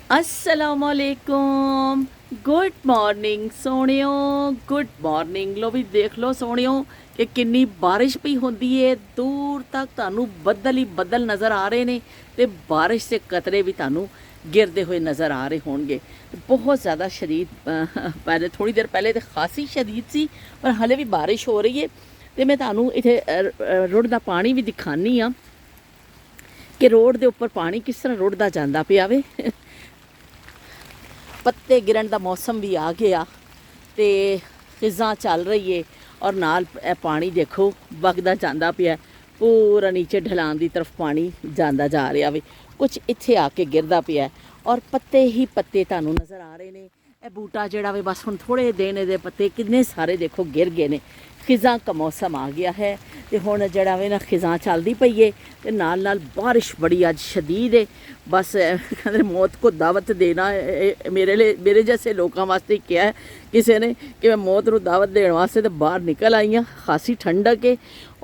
असलामुअलैकुम। Good morning सोहणियो, good morning. लो भी देख लो सोहणियो कि किन्नी बारिश पई होंदी है। दूर तक ਤੁਹਾਨੂੰ ਬੱਦਲ ਹੀ ਬੱਦਲ ਨਜ਼ਰ ਆ ਰਹੇ ਨੇ ਤੇ ਬਾਰਿਸ਼ ਦੇ ਕਤਰੇ ਵੀ ਤੁਹਾਨੂੰ गिरते हुए नज़र आ रहे होंगे। बहुत ज़्यादा शदीद पहले थोड़ी देर पहले तो खासी शदीद सी, पर हले भी बारिश हो रही है। तो मैं ਤੁਹਾਨੂੰ इत्थे रुड़दा पानी भी दिखानी हाँ कि रोड के उपर पानी किस तरह रुड़दा जांदा पिया वे। पत्ते गिरन का मौसम भी आ गया तो खिज़ां चल रही है और नाल पानी देखो वगदा जांदा पिया। पूरा नीचे ढलान की तरफ पानी जांदा जा रहा वे, कुछ इत्थे आके गिरदा पिया और पत्ते ही पत्ते तुहानू नज़र आ रहे हैं। यह बूटा जिहड़ा वे बस हुण थोड़े दिन दे पत्ते कितने सारे देखो गिर गए ने। खिज़ां का मौसम आ गया है तो हुण जिहड़ा वे ना खिज़ां चलदी पई है ते नाल नाल बारिश बड़ी अज शदीद है। बस कहते मौत को दावत देना मेरे लिए, मेरे जैसे लोगों वास्ते क्या है किसी ने कि मैं मौत को दावत देने वास्ते तो बाहर निकल आई हाँ। खासी ठंडक है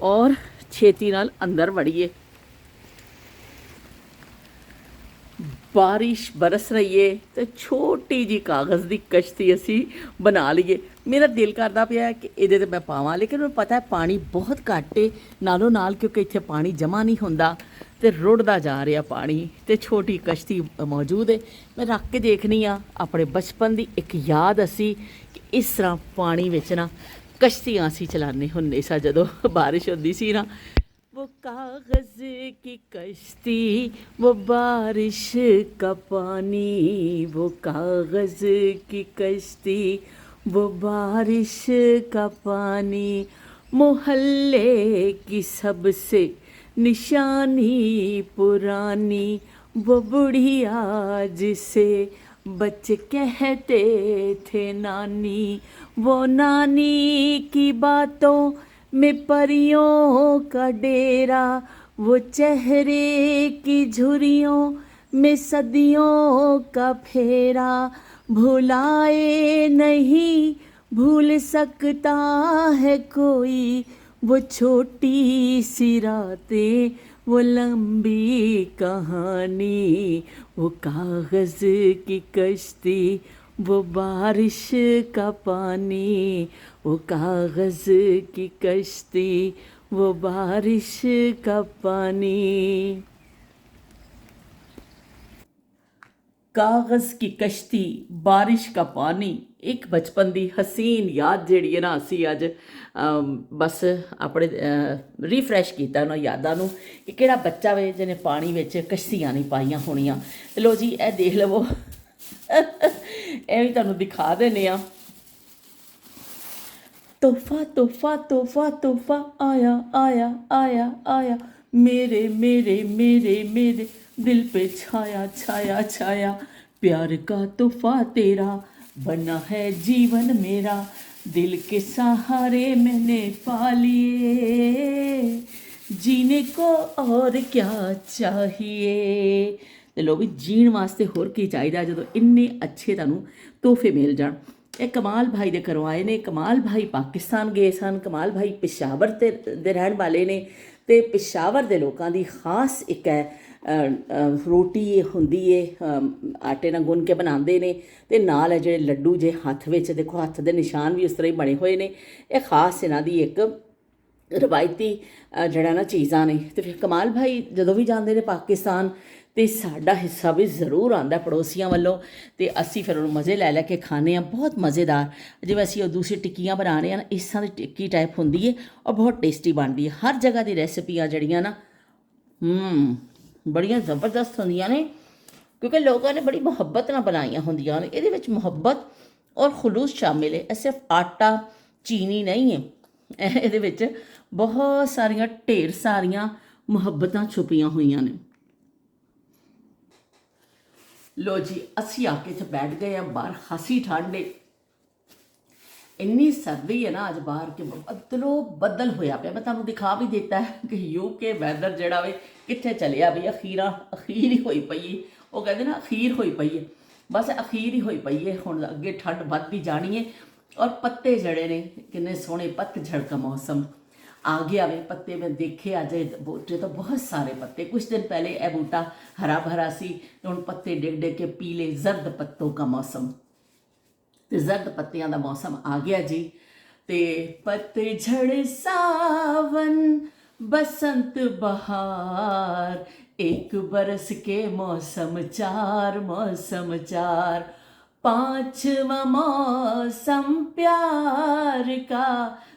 और छेती नाल अंदर वड़िए। बारिश बरस रही है तो छोटी जी कागज़ की कश्ती असी बना लीए। मेरा दिल करता पाया कि ये तो मैं पावां, लेकिन मैं पता है पानी बहुत घट है नालों नाल, क्योंकि इत्थे पानी जमा नहीं होंदा तो रुड़दा जा रहा पानी। तो छोटी कश्ती मौजूद है, मैं रख के देखनी हाँ अपने बचपन की एक याद असी कि इस तरह पानी विच ना कश्तियाँ असी चलाने हुंदे सा जदों बारिश होंदी सी ना। वो कागज़ की कश्ती, वो बारिश का पानी, वो कागज़ की कश्ती, वो बारिश का पानी, मोहल्ले की सबसे निशानी पुरानी, वो बुढ़िया जिसे बच्चे कहते थे नानी, वो नानी की बातों में परियों का डेरा, वो चेहरे की झुर्रियों में सदियों का फेरा, भुलाए नहीं भूल सकता है कोई, वो छोटी सी रातें, वो लंबी कहानी, वो कागज़ की कश्ती, वो बारिश का पानी, वो कागज़ की कश्ती, वो बारिश का पानी। कागज़ की कश्ती, बारिश का पानी, एक बचपन की हसीन याद जिहड़ी है ना असी अज बस अपने रिफ्रैश किया उन्होंने यादां नूं कि किहड़ा बच्चा वे जिन्हें पानी विच कश्तियां नहीं पाईयां होणियां। ते लो जी ए देख लवो ये भी तुहानूं दिखा देने आ। तोहफा तोहफा तोहफा तोहफा आया आया आया आया, मेरे मेरे मेरे मेरे दिल पे छाया छाया छाया, प्यार का तोहफा तेरा बना है जीवन मेरा, दिल के सहारे मैंने पा लिए, जीने को और क्या चाहिए। तो लो भी जीण वास्ते होर की चाहिए जो इन्ने अच्छे तुहानूं तोहफे मिल जाण। ये कमाल भाई दे घरों आए ने। कमाल भाई पाकिस्तान गए सन। कमाल भाई पेशावर दे रहण वाले ने ते पेशावर दे लोकां दी खास एक रोटी हुंदी है, आटे नाल गुन के बनाते हैं ते नाल जिहड़े लड्डू जे हत्थ विच देखो, हत्थ दे निशान भी उस तरह ही बने हुए ने। ये खास इन्हां दी एक रवायती जड़ा ना चीज़ां ने। तो फिर कमाल भाई जदों भी जाते हैं पाकिस्तान तो साडा हिस्सा भी जरूर आता पड़ोसियों वालों, तो असी फिर मज़े लै लैके खाने। बहुत मज़ेदार, जिवें असी दूसरी टिक्कियाँ बनाने हैं ना, इस तरह की टिक्की टाइप होंदी है और बहुत टेस्टी बनती है। हर जगह की रेसिपियाँ जड़ियाँ ना बड़ियां ज़बरदस्त होंदियां ने, क्योंकि लोगों ने बड़ी मुहब्बत नाल बनाईयां होंदियां ने। इहदे विच मुहब्बत और खलूस शामिल है। सिर्फ आटा चीनी नहीं है, इहदे विच बहुत सारियां ढेर सारियां मुहब्बतां छुपियां हुईयां ने। लो जी असी आके इत्थे बैठ गए हैं बाहर। खासी ठंड है, इन्नी सर्दी है ना अज बाहर के बदलो बदल होया पिया। मैं तुहानूं दिखा भी दिता है कि यूके वैदर जिहड़ा वे कित्थे चलिया भी। अखीर ही होई पई है, वो कहते ना अखीर होई पई है, बस अखीर ही होई पई है। हुण अगे ठंड वधदी जानी है और पत्ते जड़े ने किन्ने सोहणे, पतझड़ का मौसम। आ गया वे पत्ते मैं देखे अज बूटे तो बहुत सारे पत्ते। कुछ दिन पहले यह बूटा हरा भरा सी, हुण पत्ते डिग डिग के पीले जर्द पत्तों का मौसम, तो जर्द पत्तियां का मौसम आ गया जी। ते पतझड़ सावन बसंत बहार, एक बरस के मौसम चार, मौसम चार, पांचवा मौसम प्यार का।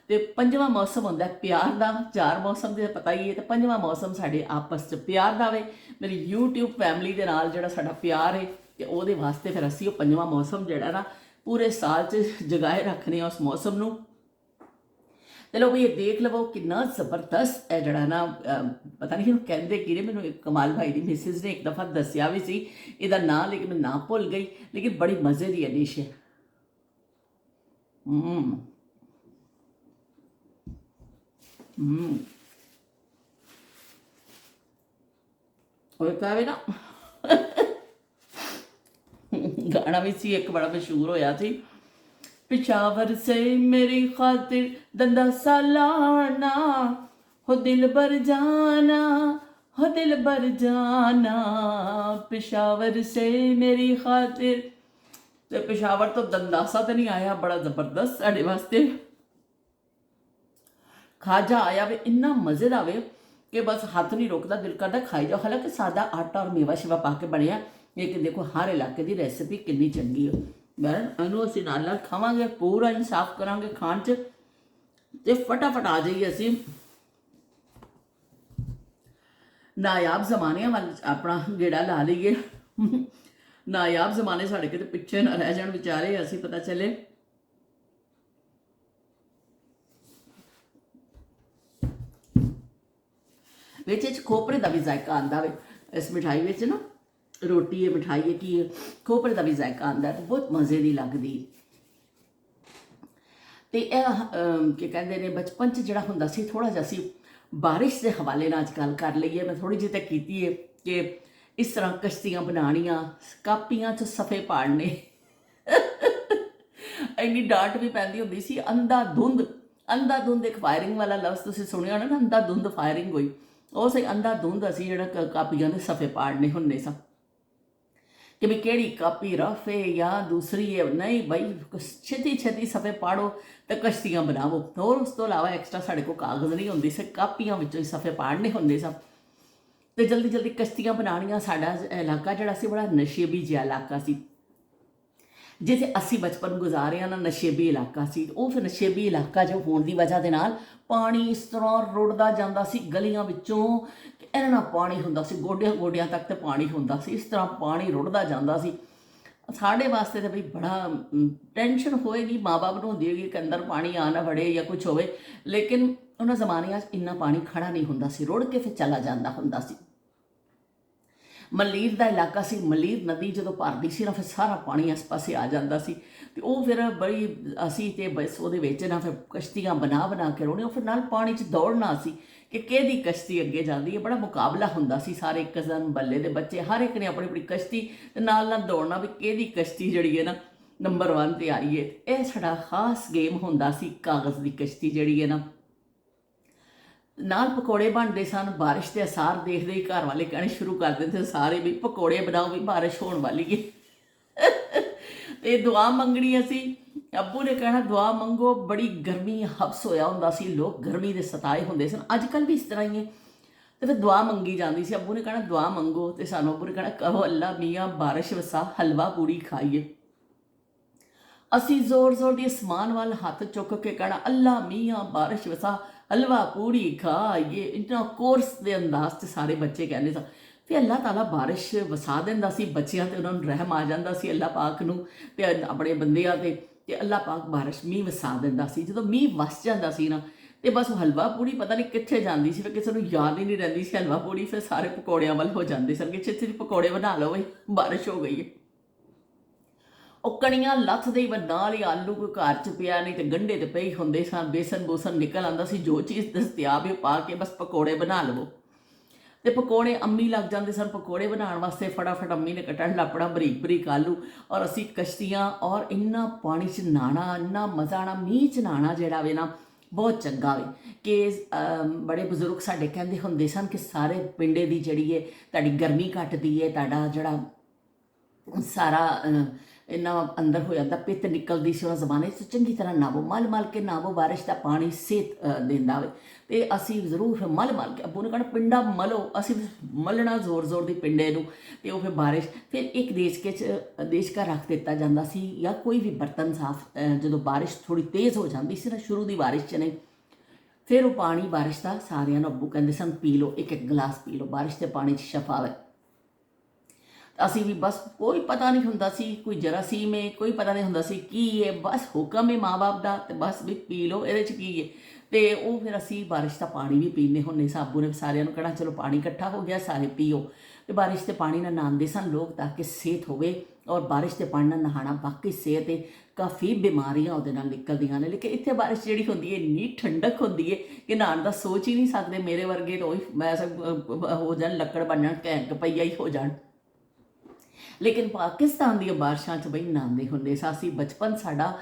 तो पंजवां मौसम होंदा प्यार का। चार मौसम तो पता ही है, तो पंजवां मौसम साढ़े आपस च प्यार का वे। मेरी यूट्यूब फैमिली के नाल जिहड़ा साडा प्यार है, तो वो वास्ते फिर असीं वो पंजवां मौसम जिहड़ा ना पूरे साल च जगाए रखने उस मौसम नूं। चलो भी ये देख लवो कितना जबरदस्त है जड़ा ना, पता नहीं कहते कि मैंने कमाल भाई की मिसिज ने एक दफ़ा दसिया भी सी इहदा नाम, लेकिन मैं नाम भुल गई, लेकिन बड़ी मज़े की डिश है। और कहे ना गाना भी सी एक बड़ा मशहूर होया थी, पिशावर से मेरी खातिर दंदा सालाना, हो दिल बर जाना, हो दिल बर जाना, पिशावर से मेरी खातिर। तो पिशावर तो दंदासा तो नहीं आया, बड़ा जबरदस्त साढ़े वास्ते खाजा आया वे, इन्ना मज़ेदार वे कि बस हाथ नहीं रोकता, दिल करता खाई जाओ। हालांकि सादा आटा और मेवा शेवा पा के बनया, लेकिन देखो हर इलाके की रेसिपी कितनी चंगी है। मैं इनू असीं नाल नाल खावांगे, पूरा इंसाफ करांगे खाण च, ते फटाफट आ जाइए असीं नायाब जमाने वाल अपना गेड़ा ला लीए। नायाब जमाने साढ़े किते पिछे ना रह जाण विचारे, असीं पता चले विच खोपरे का भी जायका आंदा वे इस मिठाई विच ना। रोटी है, मिठाई है, कि खोपरे का भी जायका आंदा है, तो बहुत मज़े की लगदी। तो यह की कहते हैं बचपन च जिहड़ा हुंदा सी, थोड़ा जिहा सी बारिश के हवाले नाल गल कर लईए। मैं थोड़ी जी तो कीती है कि इस तरह कश्तियां बनानियां, कापियां च सफ़े पाड़ने। इन्नी डांट भी पैंदी हुंदी सी। अंधाधुंध, अंधाधुंध एक फायरिंग वाला लफ्ज़ तुसीं सुनिया होना ना, अंधाधुंध फायरिंग हुई, वो सही अंधाधुंध असीं जिहड़ा कापियां दे सफ़े पाड़ने हुंदे सा कि भी केड़ी कापी रफ है या दूसरी है। नहीं बई, छेती छेती सफ़े पाड़ो तो कश्तियां बनावो। और उस तो इलावा एक्सट्रा साढ़े को कागज़ नहीं होंदी सी, कापियां विचों ही सफ़े पाड़ने हुंदे सा, तो जल्दी जल्दी कश्तियां बनानियां। साडा इलाका जिहड़ा सी बड़ा नशेबी जिहा इलाका सी, जिथे असी बचपन गुजारे ना, नशेबी इलाका सी। वो फिर नशेबी इलाका जो होने की वजह के नाल पानी इस तरह रुड़दा जांदा सी गलियां विचों, इन्ना पानी हुंदा सी, गोडियां गोडियां तक तो पानी हुंदा सी। इस तरह पानी रुड़दा जांदा सी। साढ़े वास्ते तो बई बड़ा टेंशन होएगी, माँ बाप नूं होंदी होगी कि अंदर पानी आ ना वड़े या कुछ होवे, लेकिन उन्हां ज़मानिਆਂ 'ਚ इन्ना पानी खड़ा नहीं हुंदा सी, रुड़ के फिर चला जांदा हुंदा सी। मलीर का इलाका से, मलीर नदी जो भरती सी ना, फिर सारा पानी इस पासे आ जाता सी। तो वह फिर बड़ी असी तो बस वो ना फिर कश्तियां बना बना के रोने, फिर नाल पानी च दौड़ना सी कि किहदी कश्ती अगे जाती है। बड़ा मुकाबला हुंदा सी, सारे कज़न बल्ले के बच्चे हर एक ने अपनी अपनी कश्ती नाल दौड़ना भी किहदी कश्ती जिहड़ी है ना नंबर 1 ते आई है। यह साडा खास गेम हुंदा सी, कागज़ की कश्ती जिहड़ी है ना। नाल पकौड़े बनते सन, बारिश के असार देखते ही घर वाले कहने शुरू कर देते सारे भी पकौड़े बनाओ भी बारिश होने वाली है। तो दुआ मंगनी असी, अब्बू ने कहना दुआ मंगो, बड़ी गर्मी हब्स होया हुंदा सी, लोग गर्मी के सताए हुंदे सन। अजकल भी इस तरह ही है, तो फिर दुआ मंगी जाती सी। अब्बू ने कहना दुआ मंगो, तो सानू अब्बू ने कहना कहो अल्लाह मियाँ बारिश वसा हलवा पूड़ी खाइए। असी जोर जोर दी आसमान वाल हाथ चुक के कहना अल्लाह मियाँ बारिश वसा हलवा पूड़ी खाइए। इतना कोर्स के अंदाज से सारे बच्चे कहते सन। फिर अल्लाह ताला बारिश वसा दिंदा सी, बच्चियां ते उन्होंने रहम आ जाता सी अल्लाह पाक नूं ते अपने बंदियां ते अल्लाह पाक बारिश मीह वसा दिंदा सी। जो मीह वस जाता सी ना, तो बस हलवा पूड़ी पता नहीं कित्थे जाती सी, फिर किसी को याद ही नहीं रहिंदी सी हलवा पूड़ी। फिर सारे पकौड़ियां वाल हो जाते सन कि छेती पकौड़े बना लो भाई बारिश हो गई है। ਉਹ ਕਣੀਆਂ ਲੱਥਦੇ ਹੀ ਨਾਲ ਹੀ ਆਲੂ ਕੋਈ ਘਰ 'ਚ ਪਿਆ, ਨਹੀਂ ਤੇ ਗੰਢੇ ਤੇ ਪਏ ਹੁੰਦੇ ਸਨ, ਬੇਸਨ ਬੂਸਨ ਨਿਕਲ ਆਉਂਦਾ ਸੀ, ਜੋ ਚੀਜ਼ ਦਸਤਿਆਬ ਹੈ ਪਾ ਕੇ ਬਸ ਪਕੌੜੇ ਬਣਾ ਲਵੋ। ਤੇ ਪਕੌੜੇ ਅੰਮੀ ਲੱਗ ਜਾਂਦੇ ਸਨ ਪਕੌੜੇ ਬਣਾਉਣ ਵਾਸਤੇ। ਫਟਾਫਟ ਅੰਮੀ ਨੇ ਕੱਟਣ ਲੱਪਣਾ ਬਰੀਕ ਬਰੀਕ ਆਲੂ, ਔਰ ਅਸੀਂ ਕਸ਼ਤੀਆਂ ਔਰ ਇੰਨਾ ਪਾਣੀ 'ਚ ਨਹਾਉਣਾ, ਇੰਨਾ ਮਜ਼ਾ ਆਉਣਾ। ਮੀਂਹ 'ਚ ਨਹਾਉਣਾ ਜਿਹੜਾ ਵੇ ਨਾ ਬਹੁਤ ਚੰਗਾ ਵੇ ਕਿ ਬੜੇ ਬਜ਼ੁਰਗ ਸਾਡੇ ਕਹਿੰਦੇ ਹੁੰਦੇ ਸਨ ਕਿ ਸਾਰੇ ਪਿੰਡੇ ਦੀ ਜਿਹੜੀ ਹੈ ਤੁਹਾਡੀ ਗਰਮੀ ਘਟਦੀ ਹੈ, ਤੁਹਾਡਾ ਜਿਹੜਾ ਸਾਰਾ ਇੰਨਾ ਅੰਦਰ ਹੋ ਜਾਂਦਾ, ਪਿੱਤ ਨਿਕਲਦੀ ਸੀ ਉਹਨਾਂ ਜ਼ਮਾਨੇ 'ਚ। ਚੰਗੀ ਤਰ੍ਹਾਂ ਨਾਵੋ, ਮਲ ਮਲ ਕੇ ਨਾਵੋ, ਬਾਰਿਸ਼ ਦਾ ਪਾਣੀ ਸਿਹਤ ਦਿੰਦਾ ਵੇ। ਅਤੇ ਅਸੀਂ ਜ਼ਰੂਰ ਫਿਰ ਮਲ ਮਲ ਕੇ, ਅੱਬੂ ਨੇ ਕਹਿਣਾ ਪਿੰਡਾ ਮਲੋ, ਅਸੀਂ ਮਲਣਾ ਜ਼ੋਰ ਜ਼ੋਰ ਦੀ ਪਿੰਡੇ ਨੂੰ। ਅਤੇ ਉਹ ਫਿਰ ਬਾਰਿਸ਼ ਫਿਰ ਇੱਕ ਦੇਸ਼ਕਾ ਰੱਖ ਦਿੱਤਾ ਜਾਂਦਾ ਸੀ, ਜਾਂ ਕੋਈ ਵੀ ਬਰਤਨ ਸਾਫ਼ ਜਦੋਂ ਬਾਰਿਸ਼ ਥੋੜ੍ਹੀ ਤੇਜ਼ ਹੋ ਜਾਂਦੀ ਸੀ ਨਾ, ਸ਼ੁਰੂ ਦੀ ਬਾਰਿਸ਼ 'ਚ ਨਹੀਂ, ਫਿਰ ਉਹ ਪਾਣੀ ਬਾਰਿਸ਼ ਦਾ ਸਾਰਿਆਂ ਨੂੰ ਅੱਬੂ ਕਹਿੰਦੇ ਸਨ ਪੀ ਲਓ, ਇੱਕ ਇੱਕ ਗਲਾਸ ਪੀ ਲਓ, ਬਾਰਿਸ਼ ਦੇ ਪਾਣੀ 'ਚ ਸ਼ਫਾ ਵੇ। ਅਸੀਂ ਵੀ ਬਸ ਕੋਈ ਪਤਾ ਨਹੀਂ ਹੁੰਦਾ ਸੀ, ਕੋਈ ਜਰਾਸੀਮ ਹੈ, ਕੋਈ ਪਤਾ ਨਹੀਂ ਹੁੰਦਾ ਸੀ ਕੀ ਹੈ, ਬਸ ਹੁਕਮ ਹੈ ਮਾਂ ਬਾਪ ਦਾ, ਅਤੇ ਬਸ ਵੀ ਪੀ ਲਓ, ਇਹਦੇ 'ਚ ਕੀ ਹੈ। ਅਤੇ ਉਹ ਫਿਰ ਅਸੀਂ ਬਾਰਿਸ਼ ਦਾ ਪਾਣੀ ਵੀ ਪੀਂਦੇ ਹੁੰਦੇ ਸਾਂ। ਅੱਬੂ ਨੇ ਸਾਰਿਆਂ ਨੂੰ ਕਹਿਣਾ ਚਲੋ ਪਾਣੀ ਇਕੱਠਾ ਹੋ ਗਿਆ, ਸਾਰੇ ਪੀਓ। ਅਤੇ ਬਾਰਿਸ਼ ਦੇ ਪਾਣੀ ਨਾਲ ਨਹਾਉਂਦੇ ਸਨ ਲੋਕ ਤਾਂ ਕਿ ਸਿਹਤ ਹੋਵੇ, ਔਰ ਬਾਰਿਸ਼ ਦੇ ਪਾਣੀ ਨਾਲ ਨਹਾਉਣਾ ਵਾਕਈ ਸਿਹਤ ਹੈ, ਕਾਫੀ ਬਿਮਾਰੀਆਂ ਉਹਦੇ ਨਾਲ ਨਿਕਲਦੀਆਂ ਨੇ। ਲੇਕਿਨ ਇੱਥੇ ਬਾਰਿਸ਼ ਜਿਹੜੀ ਹੁੰਦੀ ਹੈ ਇੰਨੀ ਠੰਡਕ ਹੁੰਦੀ ਹੈ ਕਿ ਨਹਾਉਣ ਦਾ ਸੋਚ ਹੀ ਨਹੀਂ ਸਕਦੇ। ਮੇਰੇ ਵਰਗੇ ਤਾਂ ਉਹੀ ਮੈਂ ਹੋ ਜਾਣ, ਲੱਕੜ ਬਣ ਜਾਣ, ਘੈਂਟ ਪਈਆ ਹੀ ਹੋ ਜਾਣ। ਲੇਕਿਨ ਪਾਕਿਸਤਾਨ ਦੀਆਂ ਬਾਰਿਸ਼ਾਂ 'ਚ ਬਈ ਨਹਾਉਂਦੇ ਹੁੰਦੇ ਸਾਂ ਅਸੀਂ। ਬਚਪਨ ਸਾਡਾ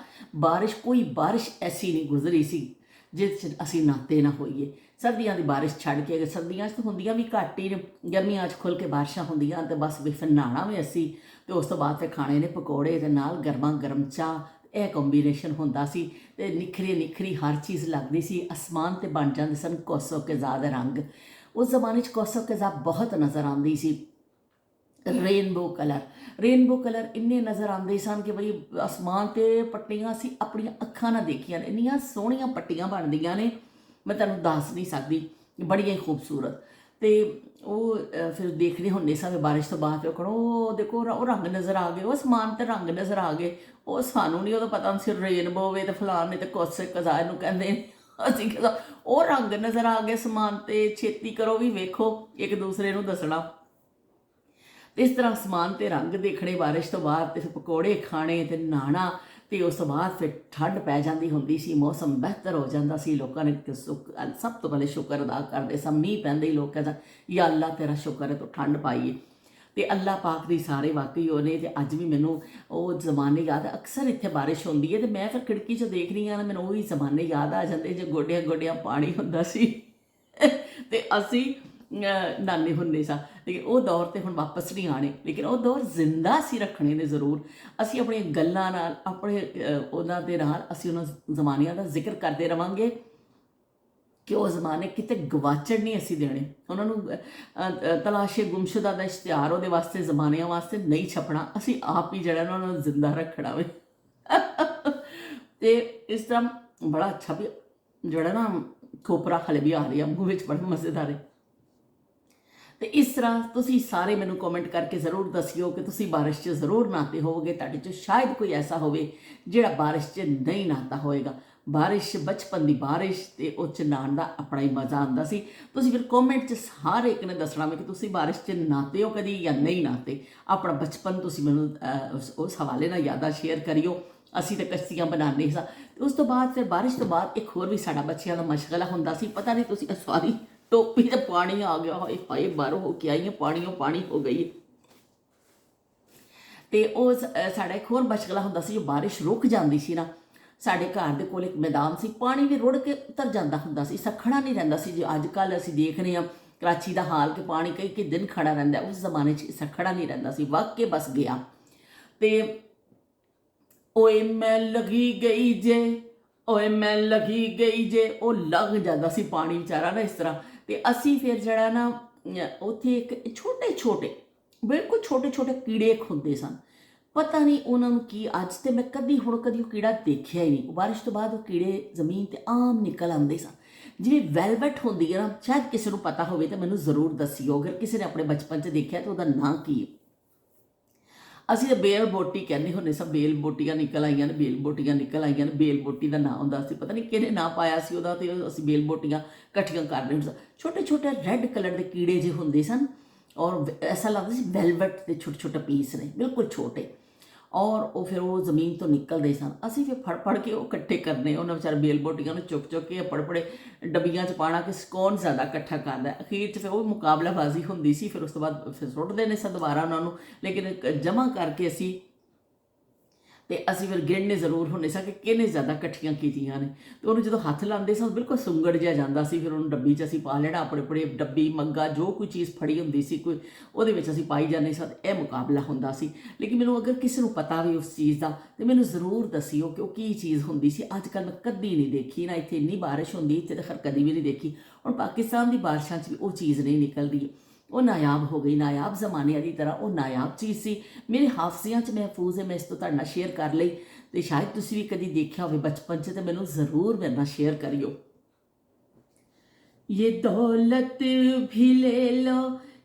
ਕੋਈ ਬਾਰਿਸ਼ ਐਸੀ ਨਹੀਂ ਗੁਜ਼ਰੀ ਸੀ ਜਿਸ 'ਚ ਅਸੀਂ ਨਹਾਤੇ ਨਾ ਹੋਈਏ। ਸਰਦੀਆਂ ਦੀ ਬਾਰਿਸ਼ ਛੱਡ ਕੇ, ਅਗਰ ਸਰਦੀਆਂ 'ਚ ਤਾਂ ਹੁੰਦੀਆਂ ਵੀ ਘੱਟ ਹੀ ਨੇ, ਗਰਮੀਆਂ 'ਚ ਖੁੱਲ੍ਹ ਕੇ ਬਾਰਿਸ਼ਾਂ ਹੁੰਦੀਆਂ, ਅਤੇ ਬਸ ਵੀ ਫਿਰ ਨਹਾਉਣਾ ਵੀ ਅਸੀਂ। ਅਤੇ ਉਸ ਤੋਂ ਬਾਅਦ ਫਿਰ ਖਾਣੇ ਨੇ ਪਕੌੜੇ ਦੇ ਨਾਲ ਗਰਮਾ ਗਰਮ ਚਾਹ, ਇਹ ਕੰਬੀਨੇਸ਼ਨ ਹੁੰਦਾ ਸੀ। ਅਤੇ ਨਿਖਰੀ ਹਰ ਚੀਜ਼ ਲੱਗਦੀ ਸੀ। ਅਸਮਾਨ 'ਤੇ ਬਣ ਜਾਂਦੇ ਸਨ ਕੌਸੋ ਕਜ਼ਾ ਦੇ ਰੰਗ। ਉਸ ਜ਼ਮਾਨੇ 'ਚ ਕੌਸੋ ਕਜ਼ਾ ਬਹੁਤ ਨਜ਼ਰ ਆਉਂਦੀ ਸੀ। ਰੇਨਬੋ ਕਲਰ ਇੰਨੇ ਨਜ਼ਰ ਆਉਂਦੇ ਸਨ ਕਿ ਬਈ ਅਸਮਾਨ 'ਤੇ ਪੱਟੀਆਂ ਅਸੀਂ ਆਪਣੀਆਂ ਅੱਖਾਂ ਨਾਲ ਦੇਖੀਆਂ ਨੇ। ਇੰਨੀਆਂ ਸੋਹਣੀਆਂ ਪੱਟੀਆਂ ਬਣਦੀਆਂ ਨੇ, ਮੈਂ ਤੁਹਾਨੂੰ ਦੱਸ ਨਹੀਂ ਸਕਦੀ, ਬੜੀਆਂ ਹੀ ਖੂਬਸੂਰਤ। ਅਤੇ ਉਹ ਫਿਰ ਦੇਖਦੇ ਹੁੰਦੇ ਸਾਂ ਬਾਰਿਸ਼ ਤੋਂ ਬਾਅਦ। ਫਿਰ ਉਹ ਦੇਖੋ ਉਹ ਰੰਗ ਨਜ਼ਰ ਆ ਗਏ, ਉਹ ਅਸਮਾਨ 'ਤੇ ਰੰਗ ਨਜ਼ਰ ਆ ਗਏ। ਉਹ ਸਾਨੂੰ ਨਹੀਂ ਉਦੋਂ ਪਤਾ ਸੀ ਰੇਨਬੋ ਵੇ ਅਤੇ ਫਲਾਣ ਨੇ ਅਤੇ ਕੌਸੇ ਕਜ਼ਾ ਇਹਨੂੰ ਕਹਿੰਦੇ ਨੇ। ਅਸੀਂ ਕਹਿੰਦਾ ਉਹ ਰੰਗ ਨਜ਼ਰ ਆ ਗਏ ਅਸਮਾਨ 'ਤੇ, ਛੇਤੀ ਕਰੋ ਵੀ ਵੇਖੋ, ਇੱਕ ਦੂਸਰੇ ਨੂੰ ਦੱਸਣਾ। ਇਸ ਤਰ੍ਹਾਂ ਅਸਮਾਨ 'ਤੇ ਰੰਗ ਦੇਖਣੇ ਬਾਰਿਸ਼ ਤੋਂ ਬਾਅਦ, ਅਤੇ ਫਿਰ ਪਕੌੜੇ ਖਾਣੇ ਅਤੇ ਨਹਾਉਣਾ। ਅਤੇ ਉਸ ਤੋਂ ਬਾਅਦ ਫਿਰ ਠੰਡ ਪੈ ਜਾਂਦੀ ਹੁੰਦੀ ਸੀ, ਮੌਸਮ ਬਿਹਤਰ ਹੋ ਜਾਂਦਾ ਸੀ। ਲੋਕਾਂ ਨੇ ਸਭ ਤੋਂ ਪਹਿਲੇ ਸ਼ੁਕਰ ਅਦਾ ਕਰਦੇ ਸਨ, ਮੀਂਹ ਪੈਂਦੇ ਹੀ ਲੋਕ ਕਹਿੰਦਾ ਯਾ ਅੱਲਾ ਤੇਰਾ ਸ਼ੁਕਰ ਹੈ ਤੂੰ ਠੰਡ ਪਾਈਏ। ਅਤੇ ਅੱਲਾ ਪਾਕ ਦੀ ਸਾਰੇ ਵਾਕਈ ਉਹਨੇ। ਅਤੇ ਅੱਜ ਵੀ ਮੈਨੂੰ ਉਹ ਜ਼ਮਾਨੇ ਯਾਦ, ਅਕਸਰ ਇੱਥੇ ਬਾਰਿਸ਼ ਹੁੰਦੀ ਹੈ ਅਤੇ ਮੈਂ ਫਿਰ ਖਿੜਕੀ 'ਚ ਦੇਖਦੀ ਹਾਂ, ਮੈਨੂੰ ਉਹੀ ਜ਼ਮਾਨੇ ਯਾਦ ਆ ਜਾਂਦੇ ਜੇ ਗੋਡਿਆਂ ਗੋਡਿਆਂ ਪਾਣੀ ਹੁੰਦਾ ਸੀ ਅਤੇ ਅਸੀਂ ਨਾਨੇ ਹੁੰਦੇ ਸਾਂ। ਲੇਕਿਨ ਉਹ ਦੌਰ ਤਾਂ ਹੁਣ ਵਾਪਸ ਨਹੀਂ ਆਉਣੇ, ਲੇਕਿਨ ਉਹ ਦੌਰ ਜ਼ਿੰਦਾ ਅਸੀਂ ਰੱਖਣੇ ਨੇ ਜ਼ਰੂਰ। ਅਸੀਂ ਆਪਣੀਆਂ ਗੱਲਾਂ ਨਾਲ, ਆਪਣੇ ਉਹਨਾਂ ਦੇ ਨਾਲ ਅਸੀਂ ਉਹਨਾਂ ਜ਼ਮਾਨਿਆਂ ਦਾ ਜ਼ਿਕਰ ਕਰਦੇ ਰਹਾਂਗੇ ਕਿ ਉਹ ਜ਼ਮਾਨੇ ਕਿਤੇ ਗਵਾਚਣ ਨਹੀਂ ਅਸੀਂ ਦੇਣੇ। ਉਹਨਾਂ ਨੂੰ ਤਲਾਸ਼ੇ ਗੁੰਮਸ਼ੁਦਾ ਦਾ ਇਸ਼ਤਿਹਾਰ ਉਹਦੇ ਵਾਸਤੇ, ਜ਼ਮਾਨਿਆਂ ਵਾਸਤੇ ਨਹੀਂ ਛਪਣਾ। ਅਸੀਂ ਆਪ ਹੀ ਜਿਹੜਾ ਨਾ ਉਹਨਾਂ ਨੂੰ ਜ਼ਿੰਦਾ ਰੱਖਣਾ ਵੇ। ਅਤੇ ਇਸ ਤਰ੍ਹਾਂ ਬੜਾ ਅੱਛਾ ਵੀ ਜਿਹੜਾ ਨਾ ਖੋਪਰਾ ਹਲੇ ਵੀ ਆ ਰਿਹਾ ਮੂੰਹ ਵਿੱਚ, ਬੜਾ ਮਜ਼ੇਦਾਰ ਹੈ। ਅਤੇ ਇਸ ਤਰ੍ਹਾਂ ਤੁਸੀਂ ਸਾਰੇ ਮੈਨੂੰ ਕਮੈਂਟ ਕਰਕੇ ਜ਼ਰੂਰ ਦੱਸਿਓ ਕਿ ਤੁਸੀਂ ਬਾਰਿਸ਼ 'ਚ ਜ਼ਰੂਰ ਨਹਾਤੇ ਹੋਵੋਗੇ। ਤੁਹਾਡੇ 'ਚ ਸ਼ਾਇਦ ਕੋਈ ਐਸਾ ਹੋਵੇ ਜਿਹੜਾ ਬਾਰਿਸ਼ 'ਚ ਨਹੀਂ ਨਹਾਤਾ ਹੋਏਗਾ। ਬਾਰਿਸ਼, ਬਚਪਨ ਦੀ ਬਾਰਿਸ਼, ਅਤੇ ਉਹ 'ਚ ਨਹਾਉਣ ਦਾ ਆਪਣਾ ਹੀ ਮਜ਼ਾ ਆਉਂਦਾ ਸੀ। ਤੁਸੀਂ ਫਿਰ ਕਮੈਂਟ 'ਚ ਹਰ ਇੱਕ ਨੇ ਦੱਸਣਾ ਵੀ ਕਿ ਤੁਸੀਂ ਬਾਰਿਸ਼ 'ਚ ਨਹਾਤੇ ਹੋ ਕਦੀ ਜਾਂ ਨਹੀਂ ਨਹਾਤੇ। ਆਪਣਾ ਬਚਪਨ ਤੁਸੀਂ ਮੈਨੂੰ ਉਸ ਹਵਾਲੇ ਨਾਲ ਯਾਦਾਂ ਸ਼ੇਅਰ ਕਰਿਓ। ਅਸੀਂ ਤਾਂ ਕਸ਼ਤੀਆਂ ਬਣਾਉਂਦੇ ਸਾਂ। ਉਸ ਤੋਂ ਬਾਅਦ ਫਿਰ ਬਾਰਿਸ਼ ਤੋਂ ਬਾਅਦ ਇੱਕ ਹੋਰ ਵੀ ਸਾਡਾ ਬੱਚਿਆਂ ਦਾ ਮਸ਼ਗਲਾ ਹੁੰਦਾ ਸੀ। ਪਤਾ ਨਹੀਂ ਤੁਸੀਂ ਸੌਰੀ, ਟੋਪੀ 'ਤੇ ਪਾਣੀ ਆ ਗਿਆ, ਹਾਏ ਹਾਏ ਬਾਹਰੋਂ ਹੋ ਕੇ ਆਈ ਹਾਂ, ਪਾਣੀ ਹੋ ਗਈ। ਅਤੇ ਉਹ ਸਾਡਾ ਇੱਕ ਹੋਰ ਮਸ਼ਗਲਾ ਹੁੰਦਾ ਸੀ। ਜੋ ਬਾਰਿਸ਼ ਰੁਕ ਜਾਂਦੀ ਸੀ ਨਾ, ਸਾਡੇ ਘਰ ਦੇ ਕੋਲ ਇੱਕ ਮੈਦਾਨ ਸੀ, ਪਾਣੀ ਵੀ ਰੁੜ ਕੇ ਉਤਰ ਜਾਂਦਾ ਹੁੰਦਾ ਸੀ, ਖੜਾ ਨਹੀਂ ਰਹਿੰਦਾ ਸੀ। ਜੋ ਅੱਜ ਕੱਲ੍ਹ ਅਸੀਂ ਦੇਖਦੇ ਹਾਂ ਕਰਾਚੀ ਦਾ ਹਾਲ ਕਿ ਪਾਣੀ ਕਈ ਦਿਨ ਖੜਾ ਰਹਿੰਦਾ, ਉਸ ਜ਼ਮਾਨੇ 'ਚ ਖੜਾ ਨਹੀਂ ਰਹਿੰਦਾ ਸੀ, ਵਗ ਕੇ ਬਸ ਗਿਆ। ਅਤੇ ਓਏ ਮੈਂ ਲੱਗੀ ਗਈ ਜੇ, ਓਏ ਮੈਂ ਲੱਗੀ ਗਈ ਜੇ, ਉਹ ਲੱਗ ਜਾਂਦਾ ਸੀ ਪਾਣੀ ਵਿਚਾਰਾ ਨਾ ਇਸ ਤਰ੍ਹਾਂ। ਅਤੇ ਅਸੀਂ ਫਿਰ ਜਿਹੜਾ ਨਾ ਉੱਥੇ ਇੱਕ ਬਿਲਕੁਲ ਛੋਟੇ ਕੀੜੇ ਹੁੰਦੇ ਸਨ। ਪਤਾ ਨਹੀਂ ਉਹਨਾਂ ਨੂੰ ਕੀ, ਅੱਜ ਤੇ ਮੈਂ ਕਦੀ ਉਹ ਕੀੜਾ ਦੇਖਿਆ ਹੀ ਨਹੀਂ। ਬਾਰਿਸ਼ ਤੋਂ ਬਾਅਦ ਉਹ ਕੀੜੇ ਜ਼ਮੀਨ 'ਤੇ ਆਮ ਨਿਕਲ ਆਉਂਦੇ ਸਨ, ਜਿਵੇਂ ਵੈਲਵਟ ਹੁੰਦੀ ਹੈ ਨਾ। ਸ਼ਾਇਦ ਕਿਸੇ ਨੂੰ ਪਤਾ ਹੋਵੇ ਤਾਂ ਮੈਨੂੰ ਜ਼ਰੂਰ ਦੱਸਿਓ, ਅਗਰ ਕਿਸੇ ਨੇ ਆਪਣੇ ਬਚਪਨ 'ਚ ਦੇਖਿਆ ਤਾਂ ਉਹਦਾ ਨਾਂ ਕੀ ਹੈ। ਅਸੀਂ ਤਾਂ ਬੇਲ ਬੋਟੀ ਕਹਿੰਦੇ ਹੁੰਦੇ ਸਾਂ, ਬੇਲ ਬੋਟੀਆਂ ਨਿਕਲ ਆਈਆਂ ਨੇ, ਬੇਲ ਬੋਟੀ ਦਾ ਨਾਂ ਹੁੰਦਾ ਸੀ, ਪਤਾ ਨਹੀਂ ਕਿਹਨੇ ਨਾਂ ਪਾਇਆ ਸੀ ਉਹਦਾ। ਅਤੇ ਅਸੀਂ ਬੇਲ ਬੋਟੀਆਂ ਇਕੱਠੀਆਂ ਕਰਦੇ ਹੁੰਦੇ ਸਾਂ। ਛੋਟੇ ਰੈੱਡ ਕਲਰ ਦੇ ਕੀੜੇ ਜਿਹੇ ਹੁੰਦੇ ਸਨ, ਔਰ ਐਸਾ ਲੱਗਦਾ ਸੀ ਵੈਲਵਟ ਦੇ ਛੋਟੇ ਪੀਸ ਨੇ, ਬਿਲਕੁਲ ਛੋਟੇ। ਔਰ ਉਹ ਫਿਰ ਉਹ ਜ਼ਮੀਨ ਤੋਂ ਨਿਕਲਦੇ ਸਨ। ਅਸੀਂ ਫਿਰ ਫੜ ਕੇ ਉਹ ਇਕੱਠੇ ਕਰਨੇ, ਉਹਨਾਂ ਵਿਚਾਰੇ ਬੇਲ ਬੋਟੀਆਂ ਨੂੰ ਚੁੱਕ ਕੇ ਪੜੇ ਡੱਬੀਆਂ 'ਚ ਪਾਉਣਾ ਕਿ ਕੌਣ ਜ਼ਿਆਦਾ ਇਕੱਠਾ ਕਰਦਾ। ਅਖੀਰ 'ਚ ਫਿਰ ਉਹ ਮੁਕਾਬਲਾਬਾਜ਼ੀ ਹੁੰਦੀ ਸੀ। ਫਿਰ ਉਸ ਤੋਂ ਬਾਅਦ ਫਿਰ ਸੁੱਟਦੇ ਨੇ ਸਾਂ ਦੁਬਾਰਾ ਉਹਨਾਂ ਨੂੰ, ਲੇਕਿਨ ਜਮ੍ਹਾਂ ਕਰਕੇ ਅਸੀਂ ਤੇ ਅਸੀਂ ਫਿਰ ਗਿਣਨੇ ਜ਼ਰੂਰ ਹੁੰਦੇ ਸਾਂ ਕਿ ਕਿਹਨੇ ਜ਼ਿਆਦਾ ਇਕੱਠੀਆਂ ਕੀਤੀਆਂ ਨੇ। ਤੇ ਉਹਨੂੰ ਜਦੋਂ ਹੱਥ ਲਾਉਂਦੇ ਸਾਂ ਬਿਲਕੁਲ ਸੁੰਗੜ ਜਿਹਾ ਜਾਂਦਾ ਸੀ, ਫਿਰ ਉਹਨੂੰ ਡੱਬੀ 'ਚ ਅਸੀਂ ਪਾ ਲੈਣਾ, ਆਪਣੇ ਆਪਣੇ ਡੱਬੀ ਮੱਗਾ ਜੋ ਕੋਈ ਚੀਜ਼ ਫੜੀ ਹੁੰਦੀ ਸੀ ਕੋਈ ਉਹਦੇ ਵਿੱਚ ਅਸੀਂ ਪਾਈ ਜਾਂਦੇ ਸਾਂ। ਇਹ ਮੁਕਾਬਲਾ ਹੁੰਦਾ ਸੀ। ਲੇਕਿਨ ਮੈਨੂੰ ਅਗਰ ਕਿਸੇ ਨੂੰ ਪਤਾ ਵੀ ਉਸ ਚੀਜ਼ ਦਾ ਤੇ ਮੈਨੂੰ ਜ਼ਰੂਰ ਦੱਸਿਓ ਕਿ ਉਹ ਕੀ ਚੀਜ਼ ਹੁੰਦੀ ਸੀ। ਅੱਜ ਕੱਲ੍ਹ ਮੈਂ ਕਦੀ ਨਹੀਂ ਦੇਖੀ ਨਾ, ਇੱਥੇ ਇੰਨੀ ਬਾਰਿਸ਼ ਹੁੰਦੀ, ਇੱਥੇ ਤਾਂ ਖੈਰ ਕਦੀ ਵੀ ਨਹੀਂ ਦੇਖੀ। ਹੁਣ ਪਾਕਿਸਤਾਨ ਦੀ ਬਾਰਿਸ਼ਾਂ 'ਚ ਵੀ ਉਹ ਚੀਜ਼ ਨਹੀਂ ਨਿਕਲਦੀ। ਉਹ ਨਾਯਾਬ ਹੋ ਗਈ, ਨਾਯਾਬ ਜ਼ਮਾਨੇ ਦੀ ਤਰ੍ਹਾਂ ਉਹ ਨਾਯਾਬ ਚੀਜ਼ ਸੀ, ਮੇਰੇ ਹਾਫਜ਼ਿਆਂ 'ਚ ਮਹਿਫੂਜ਼ ਹੈ। ਮੈਂ ਇਸ ਤੋਂ ਤੁਹਾਡੇ ਨਾਲ ਸ਼ੇਅਰ ਕਰ ਲਈ ਤੇ ਸ਼ਾਇਦ ਤੁਸੀਂ ਵੀ ਕਦੀ ਦੇਖਿਆ ਹੋਵੇ ਬਚਪਨ 'ਚ, ਤੇ ਮੈਨੂੰ ਜ਼ਰੂਰ ਮੇਰੇ ਨਾਲ ਸ਼ੇਅਰ ਕਰਿਓ। ये दौलत भी ले लो,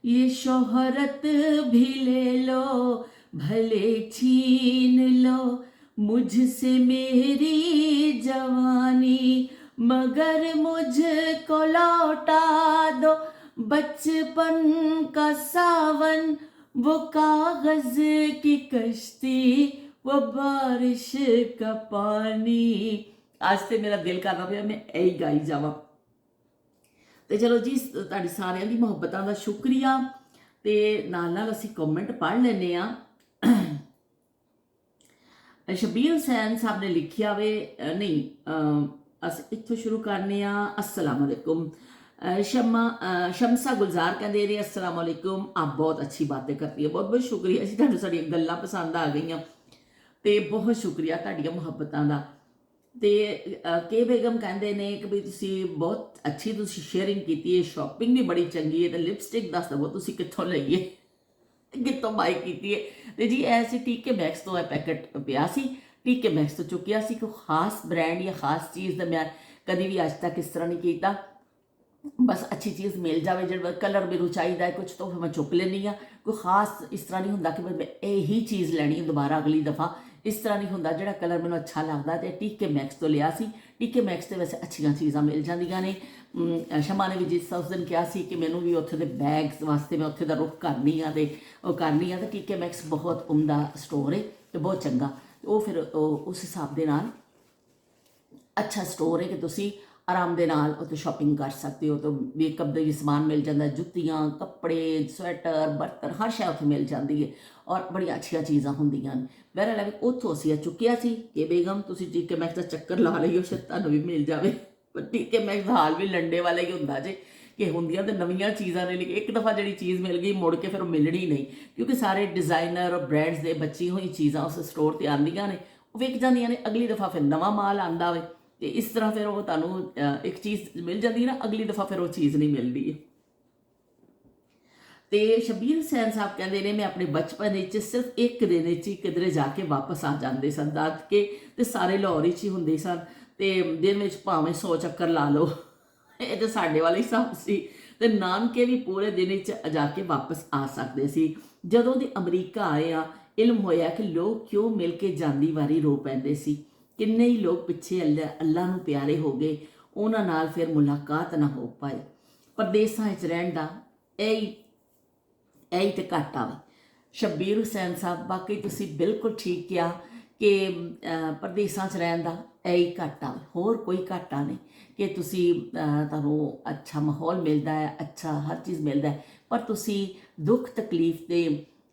ये शोहरत भी ले लो, भले छीन लो मुझसे मेरी जवानी, मगर मुझको लौटा दो बचपन का सावन, वो कागज की कश्ती, वो बारिश का पानी। आज तो मेरा दिल कर रहा है मैं यही गाई जावा। तो चलो जी, ਤੁਹਾਡੀ ਸਾਰਿਆਂ ਦੀ ਮੁਹੱਬਤਾਂ ਦਾ ਸ਼ੁਕਰੀਆ। ਤੇ ਨਾਲ ਨਾਲ ਅਸੀਂ ਕਮੈਂਟ ਪੜ੍ਹ ਲੈਂਦੇ ਆ। ਸ਼ਬੀਰ ਹੁਸੈਨ ਸਾਹਿਬ ਨੇ ਲਿਖਿਆ ਵੇ, ਨਹੀਂ ਅਸੀਂ ਇੱਥੋਂ ਸ਼ੁਰੂ ਕਰਨੇ ਆ। अस्सलाम वालेकुम। शमसा गुलजार कहते ने अस्सलाम वालेकुम, आप बहुत अच्छी बातें करती है। बहुत बहुत शुक्रिया जी, तुहानू साडियां गल्लां पसंद आ गई तो बहुत शुक्रिया तुहाडियां मुहब्बतां दा। तो के बेगम कहते हैं कि भी तुसी बहुत अच्छी तुसी शेयरिंग की है, शॉपिंग भी बड़ी चंगी है। तो लिपस्टिक दस दवो तुसी कित्थों लईए, कित्थों बाई की है। तो जी ऐसे टीके मैक्स तो पैकेट पिया सी, टीके मैक्स तो चुकिया सी। कोई खास ब्रांड या खास चीज़ का मैं कभी भी अज तक इस तरह नहीं किया। बस अच्छी चीज़ मिल जाए, जो कलर मेरू चाहिए कुछ तो फिर मैं चुक लेनी हाँ। कोई खास इस तरह नहीं होंदा कि मैं यही चीज़ लैनी दोबारा अगली दफ़ा, इस तरह नहीं होंदा। जिहड़ा कलर मैनूं अच्छा लगता तो टीके मैक्स तो लिया सी। टीके मैक्स तो वैसे अच्छिया चीज़ां मिल जांदियां ने। शमा ने भी जिस उस दिन कहा कि मैनूं भी उत्थे दे बैग्स वास्ते मैं उत्थे दा रुख करनी हाँ तो करनी हाँ। तो टीके मैक्स बहुत उमदा स्टोर है तो बहुत चंगा। वो फिर उस हिसाब के नाल अच्छा स्टोर है कि तुसी आराम दे नाल उत्थे शॉपिंग कर सकते हो। तो मेकअप का भी समान मिल जाता, जुत्तियां, कपड़े, स्वेटर, बर्तन, हर शै उत्थे मिल जाती है और बड़ी अच्छी चीज़ां होंदियां ने। बहरहाल है उत्थों असीं चुकिया सी कि बेगम तुसी टीके मैक्स का चक्कर ला लईओ, शायद तुहानूं भी मिल जाए। पर टीके मैक्स हाल भी लंडे वाला ही होंदा जे कि होंदियां तो नवीं चीज़ां ने, लेकिन एक दफ़ा जी चीज़ मिल गई मुड़ के फिर मिलनी नहीं, क्योंकि सारे डिज़ाइनर और ब्रांड्स के बची हुई चीज़ां उस स्टोर से आंदियां ने, विक जांदियां ने। अगली दफ़ा फिर नवा माल आंदा वे तो इस तरह फिर वो तुहानूं एक चीज़ मिल जाती है ना, अगली दफ़ा फिर वो चीज़ नहीं मिलती है। तो शबीर हुसैन साहब कहते हैं मैं अपने बचपन सिर्फ एक दिन ही किधरे जाके वापस आ जाते सन। दादके तो सारे लाहौर ही होंदे सन, तो दिन में भावें 100 चक्कर ला लो, ये तो साढ़े वाला हिसाब से। तो नानके भी पूरे दिन जाके वापस आ सकते सी। जदों दी अमरीका आए आ, इल्म होया कि लोग क्यों मिल के जांदी वारी रो पैंदे सी। किन्ने ही लोग पिछे अल्लाह नूं प्यारे हो गए, उन्हां नाल फिर मुलाकात ना हो पाए। परदेसां विच रहण दा यही तो घाटा वा। शबीर हुसैन साहब वाकई तुसी बिल्कुल ठीक किया कि परदेसां च रहण दा यही घाटा वा, होर कोई घाटा नहीं कि तुसी तुहानूं अच्छा माहौल मिलता है, अच्छा हर चीज़ मिलता है, पर तुसी दुख तकलीफ दे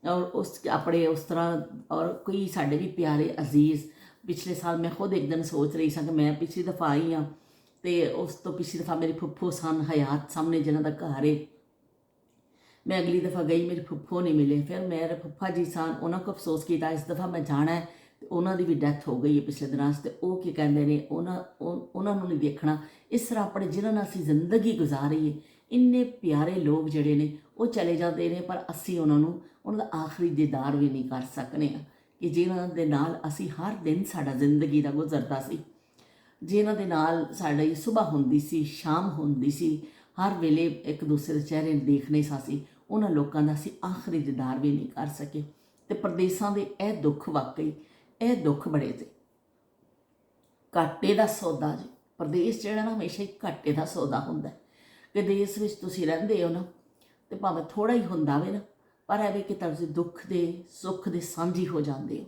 और उस अपने उस तरह। और कोई साढ़े भी प्यारे अजीज़ पिछले साल मैं खुद एक दिन सोच रही सी कि मैं पिछली दफ़ा आई हाँ, तो उस तो पिछली दफ़ा मेरी फुफ्फो सन हयात सामने जिन्हों का घर है। मैं अगली दफ़ा गई, मेरी फुफ्फो नहीं मिले। फिर मेरे फुफ्फा जी सन, उन्होंने को अफसोस किया इस दफ़ा मैं जाना है, उन्होंने भी डैथ हो गई है पिछले दिनों। तो वो की कहते हैं उन्होंने नहीं देखना। इस तरह अपने जिन्होंने असी जिंदगी गुजारी है, इन्ने प्यारे लोग जोड़े ने वो चले जाते हैं, पर असी उन्होंने आखिरी दीदार भी नहीं कर सकने कि जिन्हों के नाल असी हर दिन साडा जिंदगी का गुजरता सी, जिन्हों के नाल साडी सुबह होंदी सी, शाम होंदी सी, हर वेले एक दूसरे के चेहरे देखने सासी, उन्होंने लोगों का असी आखिरी दीदार भी नहीं कर सके। तो प्रदेशों के यह दुख वाकई यह दुख बड़े थे। घाटे का सौदा जी, प्रदेश जो ना हमेशा ही घाटे का सौदा होंदा है कि देश में तुसीं रहिंदे हो ना, तो भावें थोड़ा ही होंदा वे ना, पर एवे कि तुसीं दुख दे सुख दे सांझी हो जाते हो।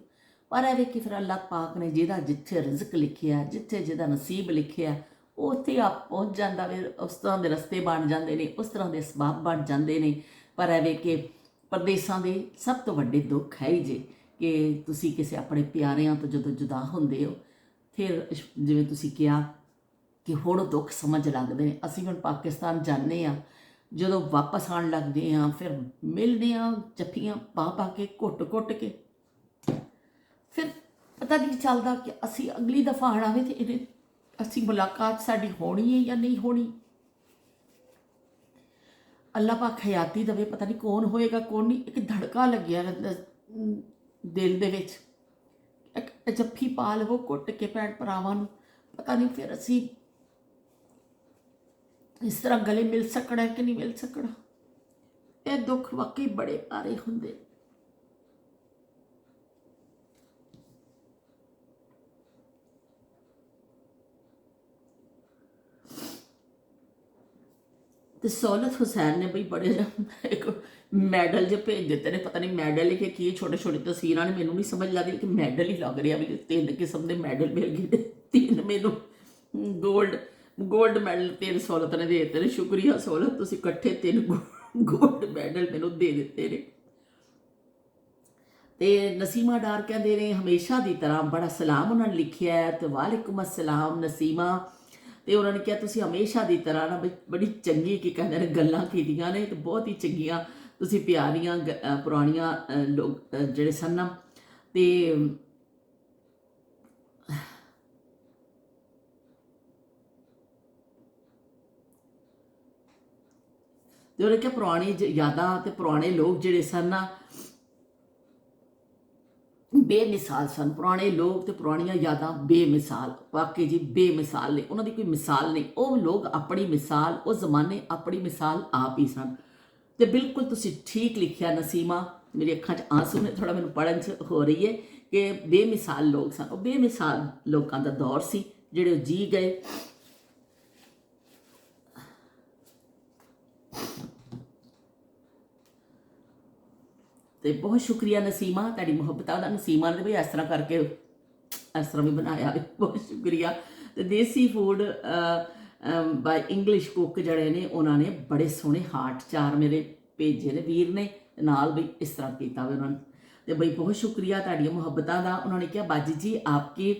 पर एवे कि फिर अल्लाह पाक ने जिहदा जिथे रिजक लिखिया, जिथे जिहदा नसीब लिखिया, उत्थे आप पहुँच जाता वे। उस तरह के रस्ते बन जाते हैं, उस तरह के असबाब बन जाते हैं। पर एवे कि प्रदेशों के सब तो वड्डे दुख है ही जे ਕਿ ਤੁਸੀਂ ਕਿਸੇ ਆਪਣੇ ਪਿਆਰਿਆਂ ਤੋਂ ਜਦੋਂ ਜੁਦਾ ਹੁੰਦੇ ਹੋ, ਫਿਰ ਜਿਵੇਂ ਤੁਸੀਂ ਕਿਹਾ ਕਿ ਹੁਣ ਦੁੱਖ ਸਮਝ ਲੱਗਦੇ ਨੇ। ਅਸੀਂ ਹੁਣ ਪਾਕਿਸਤਾਨ ਜਾਂਦੇ ਹਾਂ, ਜਦੋਂ ਵਾਪਸ ਆਉਣ ਲੱਗਦੇ ਹਾਂ ਫਿਰ ਮਿਲਦੇ ਹਾਂ ਜੱਫੀਆਂ ਪਾ ਪਾ ਕੇ, ਘੁੱਟ ਘੁੱਟ ਕੇ, ਫਿਰ ਪਤਾ ਨਹੀਂ ਚੱਲਦਾ ਕਿ ਅਸੀਂ ਅਗਲੀ ਦਫਾ ਆਉਣਾ ਵੇ ਤੇ ਅਸੀਂ ਮੁਲਾਕਾਤ ਸਾਡੀ ਹੋਣੀ ਹੈ ਜਾਂ ਨਹੀਂ ਹੋਣੀ। ਅੱਲਾਹ ਪਾਕ ਹਯਾਤੀ ਦੇਵੇ, ਪਤਾ ਨਹੀਂ ਕੌਣ ਹੋਏਗਾ ਕੌਣ ਨਹੀਂ। ਇੱਕ ਧੜਕਾ ਲੱਗਿਆ ਰਹਿੰਦਾ ਦਿਲ ਦੇ ਵਿੱਚ, ਇੱਕ ਜੱਫੀ ਪਾ ਲਵੋ ਘੁੱਟ ਕੇ ਭੈਣ ਭਰਾਵਾਂ ਨੂੰ, ਪਤਾ ਨਹੀਂ ਫਿਰ ਅਸੀਂ ਇਸ ਤਰ੍ਹਾਂ ਗਲੇ ਮਿਲ ਸਕਣਾ ਕਿ ਨਹੀਂ ਮਿਲ ਸਕਣਾ। ਇਹ ਦੁੱਖ ਵਾਕਈ ਬੜੇ ਭਾਰੇ ਹੁੰਦੇ। ਤੇ ਸੌਲਤ ਹੁਸੈਨ ਨੇ ਬਈ ਬੜੇ ਇੱਕ ਮੈਡਲ ਜੇ ਭੇਜ ਦਿੱਤੇ ਨੇ, ਪਤਾ ਨਹੀਂ ਮੈਡਲ ਕਿ ਕੀ, ਛੋਟੇ ਛੋਟੇ ਤਸਵੀਰਾਂ ਨੇ, ਮੈਨੂੰ ਨਹੀਂ ਸਮਝ ਲੱਗਦੀ ਕਿ ਮੈਡਲ ਹੀ ਲੱਗ ਰਿਹਾ ਵੀ। 3 ਕਿਸਮ ਦੇ ਮੈਡਲ ਮਿਲ ਗਏ, 3 ਮੈਨੂੰ ਗੋਲਡ ਮੈਡਲ 3 ਸੌਲਤ ਨੇ ਦੇ ਦਿੱਤੇ ਨੇ। ਸ਼ੁਕਰੀਆ ਸੌਲਤ, ਤੁਸੀਂ ਇਕੱਠੇ 3 ਗੋਲਡ ਮੈਡਲ ਮੈਨੂੰ ਦੇ ਦਿੱਤੇ ਨੇ। ਤੇ ਨਸੀਮਾ ਡਾਰ ਕਹਿੰਦੇ ਨੇ ਹਮੇਸ਼ਾ ਦੀ ਤਰ੍ਹਾਂ ਬੜਾ ਸਲਾਮ ਉਹਨਾਂ ਨੇ ਲਿਖਿਆ ਹੈ, ਤੇ ਵਾਲੇਕੁਮ ਅਸਲਾਮ ਨਸੀਮਾ। ਤੇ ਉਹਨਾਂ ਨੇ ਕਿਹਾ ਤੁਸੀਂ ਹਮੇਸ਼ਾ ਦੀ ਤਰ੍ਹਾਂ ਨਾ ਬੜੀ ਚੰਗੀ ਕੀ ਕਹਿੰਦੇ ਨੇ ਗੱਲਾਂ ਕੀਤੀਆਂ ਨੇ, ਤੇ ਬਹੁਤ ਹੀ ਚੰਗੀਆਂ ਤੁਸੀਂ ਪਿਆਰੀਆਂ ਪੁਰਾਣੀਆਂ ਲੋਕ ਜਿਹੜੇ ਸਨ ਨਾ। ਤੇ ਉਹਨੇ ਕਿਹਾ ਪੁਰਾਣੀ ਯਾਦਾਂ ਤੇ ਪੁਰਾਣੇ ਲੋਕ ਜਿਹੜੇ ਸਨ ਨਾ ਬੇਮਿਸਾਲ ਸਨ। ਪੁਰਾਣੇ ਲੋਕ ਤੇ ਪੁਰਾਣੀਆਂ ਯਾਦਾਂ ਬੇਮਿਸਾਲ, ਵਾਕਈ ਜੀ ਬੇਮਿਸਾਲ ਨੇ, ਉਹਨਾਂ ਦੀ ਕੋਈ ਮਿਸਾਲ ਨਹੀਂ। ਉਹ ਲੋਕ ਆਪਣੀ ਮਿਸਾਲ, ਉਹ ਜ਼ਮਾਨੇ ਆਪਣੀ ਮਿਸਾਲ ਆਪ ਹੀ ਸਨ। ਤੇ ਬਿਲਕੁਲ ਤੁਸੀਂ ਠੀਕ ਲਿਖਿਆ ਨਸੀਮਾ, ਮੇਰੀ ਅੱਖਾਂ 'ਚ ਆਂਸੂ ਨੇ, ਥੋੜਾ ਮੈਨੂੰ ਪੜ੍ਹਨ 'ਚ ਹੋ ਰਹੀ ਹੈ ਕਿ ਬੇਮਿਸਾਲ ਲੋਕ ਸਨ। ਉਹ ਬੇਮਿਸਾਲ ਲੋਕਾਂ ਦਾ ਦੌਰ ਸੀ ਜਿਹੜੇ ਉਹ ਜੀ ਗਏ। ਤੇ ਬਹੁਤ ਸ਼ੁਕਰੀਆ ਨਸੀਮਾ ਤੁਹਾਡੀ ਮੁਹੱਬਤਾਂ ਦਾ। ਨਸੀਮਾ ਨੇ ਵੀ ਇਸ ਤਰ੍ਹਾਂ ਕਰਕੇ ਇਸ ਤਰ੍ਹਾਂ ਵੀ ਬਣਾਇਆ, ਬਹੁਤ ਸ਼ੁਕਰੀਆ। ਤੇ ਦੇਸੀ ਫੂਡ ਬਾਈ ਇੰਗਲਿਸ਼ ਕੁੱਕ ਜਿਹੜੇ ਨੇ ਉਹਨਾਂ ਨੇ ਬੜੇ ਸੋਹਣੇ ਹਾਰਟ 4 ਮੇਰੇ ਭੇਜੇ ਨੇ ਵੀਰ ਨੇ, ਨਾਲ ਵੀ ਇਸ ਤਰ੍ਹਾਂ ਕੀਤਾ ਵੇ ਉਹਨਾਂ ਨੇ। ਤੇ ਬਈ ਬਹੁਤ ਸ਼ੁਕਰੀਆ ਤੁਹਾਡੀਆਂ ਮੁਹੱਬਤਾਂ ਦਾ। ਉਹਨਾਂ ਨੇ ਕਿਹਾ ਬਾਜੀ ਜੀ ਆਪਕੀ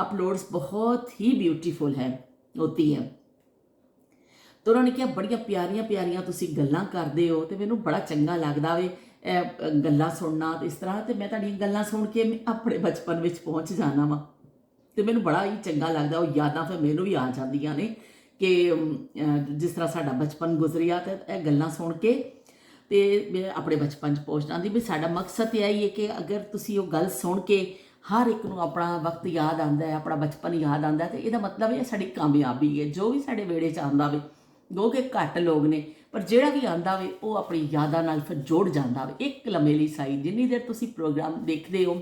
ਅਪਲੋਡਸ ਬਹੁਤ ਹੀ ਬਿਊਟੀਫੁਲ ਹੈ ਹੋਤੀ ਹੈ। ਤੇ ਉਹਨਾਂ ਨੇ ਕਿਹਾ ਬੜੀਆਂ ਪਿਆਰੀਆਂ ਪਿਆਰੀਆਂ ਤੁਸੀਂ ਗੱਲਾਂ ਕਰਦੇ ਹੋ, ਤੇ ਮੈਨੂੰ ਬੜਾ ਚੰਗਾ ਲੱਗਦਾ ਵੇ ਗੱਲਾਂ ਸੁਣਨਾ। ਤੇ ਇਸ ਤਰ੍ਹਾਂ ਤੇ ਮੈਂ ਤੁਹਾਡੀਆਂ ਗੱਲਾਂ ਸੁਣ ਕੇ ਆਪਣੇ ਬਚਪਨ ਵਿੱਚ ਪਹੁੰਚ ਜਾਣਾ ਵਾ, ਤੇ ਮੈਨੂੰ ਬੜਾ ਹੀ ਚੰਗਾ ਲੱਗਦਾ। ਉਹ ਯਾਦਾਂ ਫਿਰ ਮੈਨੂੰ ਵੀ ਆ ਜਾਂਦੀਆਂ ਨੇ ਕਿ ਜਿਸ ਤਰ੍ਹਾਂ ਸਾਡਾ ਬਚਪਨ ਗੁਜ਼ਰਿਆ, ਤੇ ਇਹ ਗੱਲਾਂ ਸੁਣ ਕੇ ਤੇ ਮੈਂ ਆਪਣੇ ਬਚਪਨ 'ਚ ਪਹੁੰਚ ਜਾਂਦੀ। ਵੀ ਸਾਡਾ ਮਕਸਦ ਇਹ ਹੀ ਹੈ ਕਿ ਅਗਰ ਤੁਸੀਂ ਉਹ ਗੱਲ ਸੁਣ ਕੇ ਹਰ ਇੱਕ ਨੂੰ ਆਪਣਾ ਵਕਤ ਯਾਦ ਆਉਂਦਾ ਹੈ, ਆਪਣਾ ਬਚਪਨ ਯਾਦ ਆਉਂਦਾ, ਤੇ ਇਹਦਾ ਮਤਲਬ ਇਹ ਸਾਡੀ ਕਾਮਯਾਬੀ ਹੈ। ਜੋ ਵੀ ਸਾਡੇ ਵਿਹੜੇ 'ਚ ਆਉਂਦਾ ਵੇ, ਲੋਕ ਘੱਟ ਲੋਕ ਨੇ, ਪਰ ਜਿਹੜਾ ਵੀ ਆਉਂਦਾ ਵੇ ਉਹ ਆਪਣੀ ਯਾਦਾਂ ਨਾਲ ਫਿਰ ਜੁੜ ਜਾਂਦਾ ਵੇ। ਇੱਕ ਲੰਮੇ ਲਈ ਸਾਈ ਜਿੰਨੀ ਦੇਰ ਤੁਸੀਂ ਪ੍ਰੋਗਰਾਮ ਦੇਖਦੇ ਹੋ,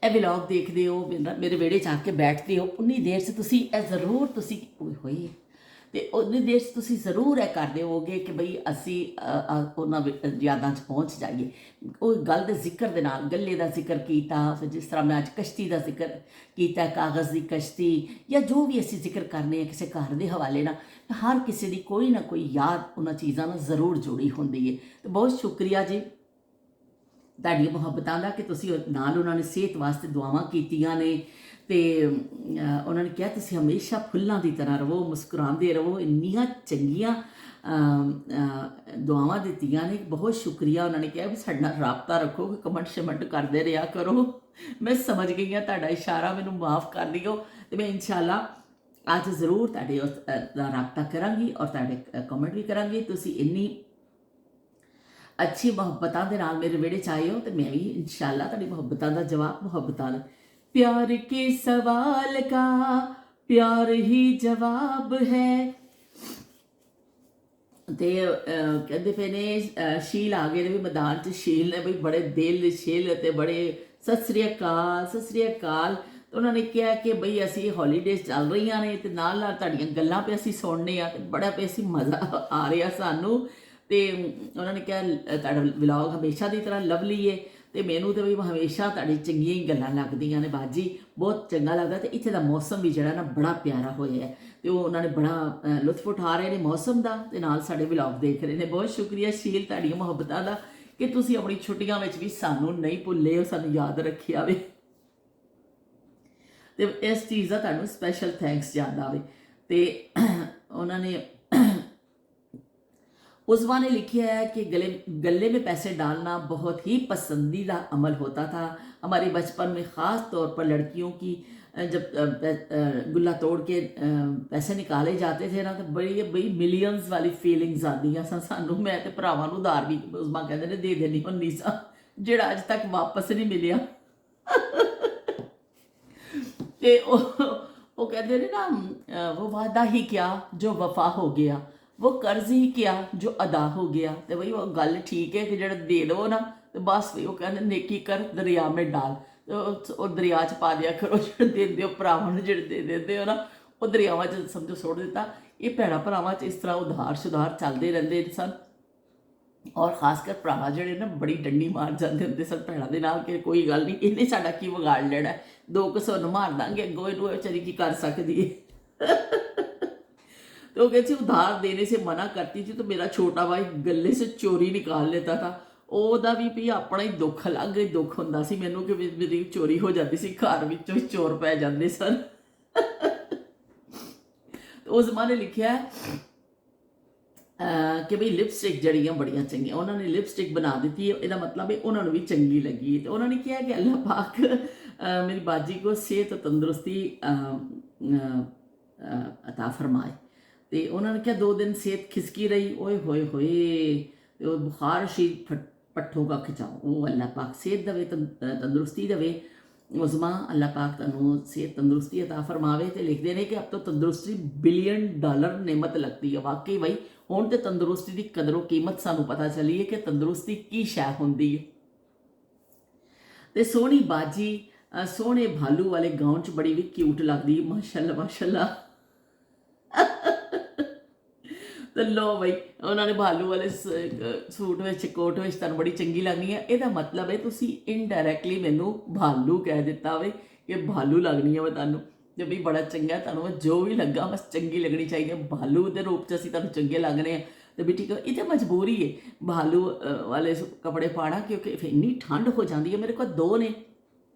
ਇਹ ਵਲੌਗ ਦੇਖਦੇ ਹੋ, ਮੇਰੇ ਵਿਹੜੇ 'ਚ ਆ ਕੇ ਬੈਠਦੇ ਹੋ, ਉਨੀ ਦੇਰ 'ਚ ਤੁਸੀਂ ਇਹ ਜ਼ਰੂਰ ਤੁਸੀਂ ਹੋਏ ਤੇ ਉਨੀ ਦੇਰ 'ਚ ਤੁਸੀਂ ਜ਼ਰੂਰ ਇਹ ਕਰਦੇ ਹੋਗੇ ਕਿ ਬਈ ਅਸੀਂ ਉਹਨਾਂ ਯਾਦਾਂ 'ਚ ਪਹੁੰਚ ਜਾਈਏ। ਉਹ ਗੱਲ ਦੇ ਜ਼ਿਕਰ ਦੇ ਨਾਲ ਗੱਲੇ ਦਾ ਜ਼ਿਕਰ ਕੀਤਾ, ਫਿਰ ਜਿਸ ਤਰ੍ਹਾਂ ਮੈਂ ਅੱਜ ਕਸ਼ਤੀ ਦਾ ਜ਼ਿਕਰ ਕੀਤਾ, ਕਾਗਜ਼ ਦੀ ਕਸ਼ਤੀ, ਜਾਂ ਜੋ ਵੀ ਅਸੀਂ ਜ਼ਿਕਰ ਕਰਨੇ ਆ ਕਿਸੇ ਘਰ ਦੇ ਹਵਾਲੇ ਨਾਲ, ਹਰ ਕਿਸੇ ਦੀ ਕੋਈ ਨਾ ਕੋਈ ਯਾਦ ਉਹਨਾਂ ਚੀਜ਼ਾਂ ਨਾਲ ਜ਼ਰੂਰ ਜੁੜੀ ਹੁੰਦੀ ਹੈ। ਤੇ ਬਹੁਤ ਸ਼ੁਕਰੀਆ ਜੀ ਤੁਹਾਡੀਆਂ ਮੁਹੱਬਤਾਂ ਦਾ ਕਿ ਤੁਸੀਂ ਨਾਲ ਉਹਨਾਂ ਨੇ ਸਿਹਤ ਵਾਸਤੇ ਦੁਆਵਾਂ ਕੀਤੀਆਂ ਨੇ। ਤੇ ਉਹਨਾਂ ਨੇ ਕਿਹਾ ਤੁਸੀਂ ਹਮੇਸ਼ਾ ਫੁੱਲਾਂ ਦੀ ਤਰ੍ਹਾਂ ਰਹੋ, ਮੁਸਕਰਾਉਂਦੇ ਰਹੋ। ਇੰਨੀਆਂ ਚੰਗੀਆਂ ਦੁਆਵਾਂ ਦਿੱਤੀਆਂ ਨੇ, ਬਹੁਤ ਸ਼ੁਕਰੀਆ। ਉਹਨਾਂ ਨੇ ਕਿਹਾ ਵੀ ਸਾਡੇ ਨਾਲ ਰਾਬਤਾ ਰੱਖੋ, ਕਮੈਂਟ ਸ਼ਮੈਂਟ ਕਰਦੇ ਰਿਹਾ ਕਰੋ। ਮੈਂ ਸਮਝ ਗਈ ਹਾਂ ਤੁਹਾਡਾ ਇਸ਼ਾਰਾ, ਮੈਨੂੰ ਮਾਫ ਕਰ ਦਿਓ। ਤੇ ਮੈਂ ਇਨਸ਼ਾਅੱਲਾ ਅੱਜ ਜ਼ਰੂਰ ਤੁਹਾਡੇ ਦਾ ਰਾਬਤਾ ਕਰਾਂਗੀ ਔਰ ਤੁਹਾਡੇ ਕਮੈਂਟ ਵੀ ਕਰਾਂਗੀ। ਤੁਸੀਂ ਇੰਨੀ ਅੱਛੀ ਮੁਹੱਬਤਾਂ ਦੇ ਨਾਲ ਮੇਰੇ ਵਿਹੜੇ 'ਚ ਆਏ ਹੋ, ਤੇ ਮੈਂ ਵੀ ਇਨਸ਼ਾਅੱਲਾ ਤੁਹਾਡੀ ਮੁਹੱਬਤਾਂ ਦਾ ਜਵਾਬ ਮੁਹੱਬਤਾਂ ਦਾ। प्यार के सवाल का प्यार ही जवाब है। ਤੇ ਕਹਿੰਦੇ ਪਏ ਨੇ ਸ਼ੀਲ ਆ ਗਏ ਨੇ ਵੀ ਮੈਦਾਨ 'ਚ। ਸ਼ੀਲ ਨੇ ਬਈ ਬੜੇ ਦਿਲ ਸ਼ੀਲ ਤੇ ਬੜੇ ਸਤਿ ਸ੍ਰੀ ਅਕਾਲ, ਸਤਿ ਸ੍ਰੀ ਅਕਾਲ। ਉਹਨਾਂ ਨੇ ਕਿਹਾ ਕਿ ਬਈ ਅਸੀਂ ਹੌਲੀਡੇਜ਼ ਚੱਲ ਰਹੀਆਂ ਨੇ ਤੇ ਨਾਲ ਨਾਲ ਤੁਹਾਡੀਆਂ ਗੱਲਾਂ ਪਏ ਅਸੀਂ ਸੁਣਨੇ ਆ, ਤੇ ਬੜਾ ਪਏ ਅਸੀਂ ਮਜ਼ਾ ਆ ਰਿਹਾ ਸਾਨੂੰ। ਤੇ ਉਹਨਾਂ ਨੇ ਕਿਹਾ ਤੁਹਾਡਾ ਵਲੌਗ ਹਮੇਸ਼ਾ ਦੀ ਤਰ੍ਹਾਂ ਲਵਲੀ ਹੈ, ਤੇ ਮੈਨੂੰ ਤਾਂ ਵੀ ਹਮੇਸ਼ਾ ਤੁਹਾਡੀ ਚੰਗੀਆਂ ਹੀ ਗੱਲਾਂ ਲੱਗਦੀਆਂ ਨੇ ਬਾਜੀ, ਬਹੁਤ ਚੰਗਾ ਲੱਗਦਾ। ਤੇ ਇੱਥੇ ਦਾ ਮੌਸਮ ਵੀ ਜਿਹੜਾ ਨਾ ਬੜਾ ਪਿਆਰਾ ਹੋਇਆ ਹੈ, ਤੇ ਉਹ ਉਹਨਾਂ ਨੇ ਬੜਾ ਲੁਤਫ ਉਠਾ ਰਹੇ ਨੇ ਮੌਸਮ ਦਾ, ਤੇ ਨਾਲ ਸਾਡੇ ਵਲੌਗ ਦੇਖ ਰਹੇ ਨੇ। ਬਹੁਤ ਸ਼ੁਕਰੀਆ ਸ਼ੀਲ ਤੁਹਾਡੀਆਂ ਮੁਹੱਬਤਾਂ ਦਾ ਕਿ ਤੁਸੀਂ ਆਪਣੀ ਛੁੱਟੀਆਂ ਵਿੱਚ ਵੀ ਸਾਨੂੰ ਨਹੀਂ ਭੁੱਲੇ ਹੋ, ਸਾਨੂੰ ਯਾਦ ਰੱਖਿਆ ਵੇ। ਤੇ ਇਸ ਚੀਜ਼ ਦਾ ਤੁਹਾਨੂੰ ਸਪੈਸ਼ਲ ਥੈਂक्स ਜਾਂਦਾ ਆਵੇ। ਤੇ ਉਹਨਾਂ ਨੇ उज़मा ने लिखा है कि गले में पैसे डालना बहुत ही पसंदीदा अमल होता था हमारे बचपन में, ख़ास तौर पर लड़कियों की जब गुल्ला तोड़ के पैसे निकाले जाते थे ना, तो बड़ी मिलियंस वाली फीलिंग्स आदियाँ सन सानू। मैं तो भरावां नूं उधार भी उज़मा कहते ने दे देनी हुंदी सा, जिहड़ा अज तक वापस नहीं मिलिया। ते वो कहते ने ना, वो वादा ही क्या जो वफा हो गया, वो कर्ज ही क्या जो अदा हो गया। तो बई वो गल ठीक है कि जो दे दो ना, तो बस वो कहते नेकी कर दरिया में डाल, तो दरिया च पा दिया करो। जो देंदे हो भरावां नूं, जो दे देंदे हो ना, वो दरियावां च समझो सुट दिता। ये भैणां भरावां च इस तरह उधार सुधार चलते रहंदे सन, और खासकर भरा ਜਿਹੜੇ ना बड़ी डंडी मार जाते होंगे सन भैणां दे नाल कि कोई गल नहीं, इन्हें साडा की विगाड़ लेना, 2 घसुन मार दांगे, अगों इहनूं बेचारी की कर सकदी है। तो वो कहती उधार देने से मना करती थी, तो मेरा छोटा भाई गले से चोरी निकाल लेता था। ਉਹਦਾ ਵੀ ਆਪਣਾ ਹੀ ਦੁੱਖ, ਅਲੱਗ ਹੀ ਦੁੱਖ ਹੁੰਦਾ ਸੀ ਮੈਨੂੰ ਕਿ ਮੇਰੀ ਚੋਰੀ ਹੋ ਜਾਂਦੀ ਸੀ, ਘਰ ਵਿੱਚੋਂ ਹੀ ਚੋਰ ਪੈ ਜਾਂਦੇ ਸਨ। ਉਸ ਜ਼ਮਾਨੇ ਲਿਖਿਆ ਕਿ ਬਈ ਲਿਪਸਟਿਕ ਜਿਹੜੀਆਂ ਬੜੀਆਂ ਚੰਗੀਆਂ, ਉਹਨਾਂ ਨੇ ਲਿਪਸਟਿਕ ਬਣਾ ਦਿੱਤੀ। ਇਹਦਾ ਮਤਲਬ ਹੈ ਉਹਨਾਂ ਨੂੰ ਵੀ ਚੰਗੀ ਲੱਗੀ। ਤੇ ਉਹਨਾਂ ਨੇ ਕਿਹਾ ਕਿ ਅੱਲਾਹ ਪਾਕ ਮੇਰੀ ਬਾਜੀ ਕੋ ਸਿਹਤ ਤੰਦਰੁਸਤੀ ਅਤਾ ਫਰਮਾਏ। ਤੇ ਉਹਨਾਂ ਨੇ ਕਿਹਾ 2 दिन सेहत खिसकी रही, ओए होए होए, तो बुखार शीत पट्ठों का खिंचाओ। वो अल्लाह पाक सेहत दवे, तंदुरुस्ती दवे। उज़मा अल्लाह पाक तनू सेहत तंदुरुस्ती अता फरमावे। तो लिखते हैं कि अब तो तंदुरुस्ती $1 बिलियन नेमत लगती है। वाकई बई हुण तो तंदुरुस्ती की कदरों कीमत सानू पता चली है कि तंदुरुस्ती की शै हुंदी है। तो सोहनी बाजी सोहने भालू वाले गाउन च बड़ी भी क्यूट लगती है, माशाअल्लाह माशाअल्लाह। तो लो बई उन्होंने भालू वाले सूट में कोट में तुहानूं बड़ी चंगी लगनी है। ਇਹਦਾ मतलब है तुसी इनडायरैक्टली मैनू भालू कह दिता वे कि भालू लगनी है मैं तुहानूं, ते बई बड़ा चंगा, तुहानूं जो भी लगा बस चंगी लगनी चाहिए। भालू के रूप च असीं तुहानूं चंगे लगने हैं, तो भी ठीक है। ये तो मजबूरी है भालू वाले कपड़े पाना, क्योंकि इन्नी ठंड हो जाती है। मेरे को 2 ने,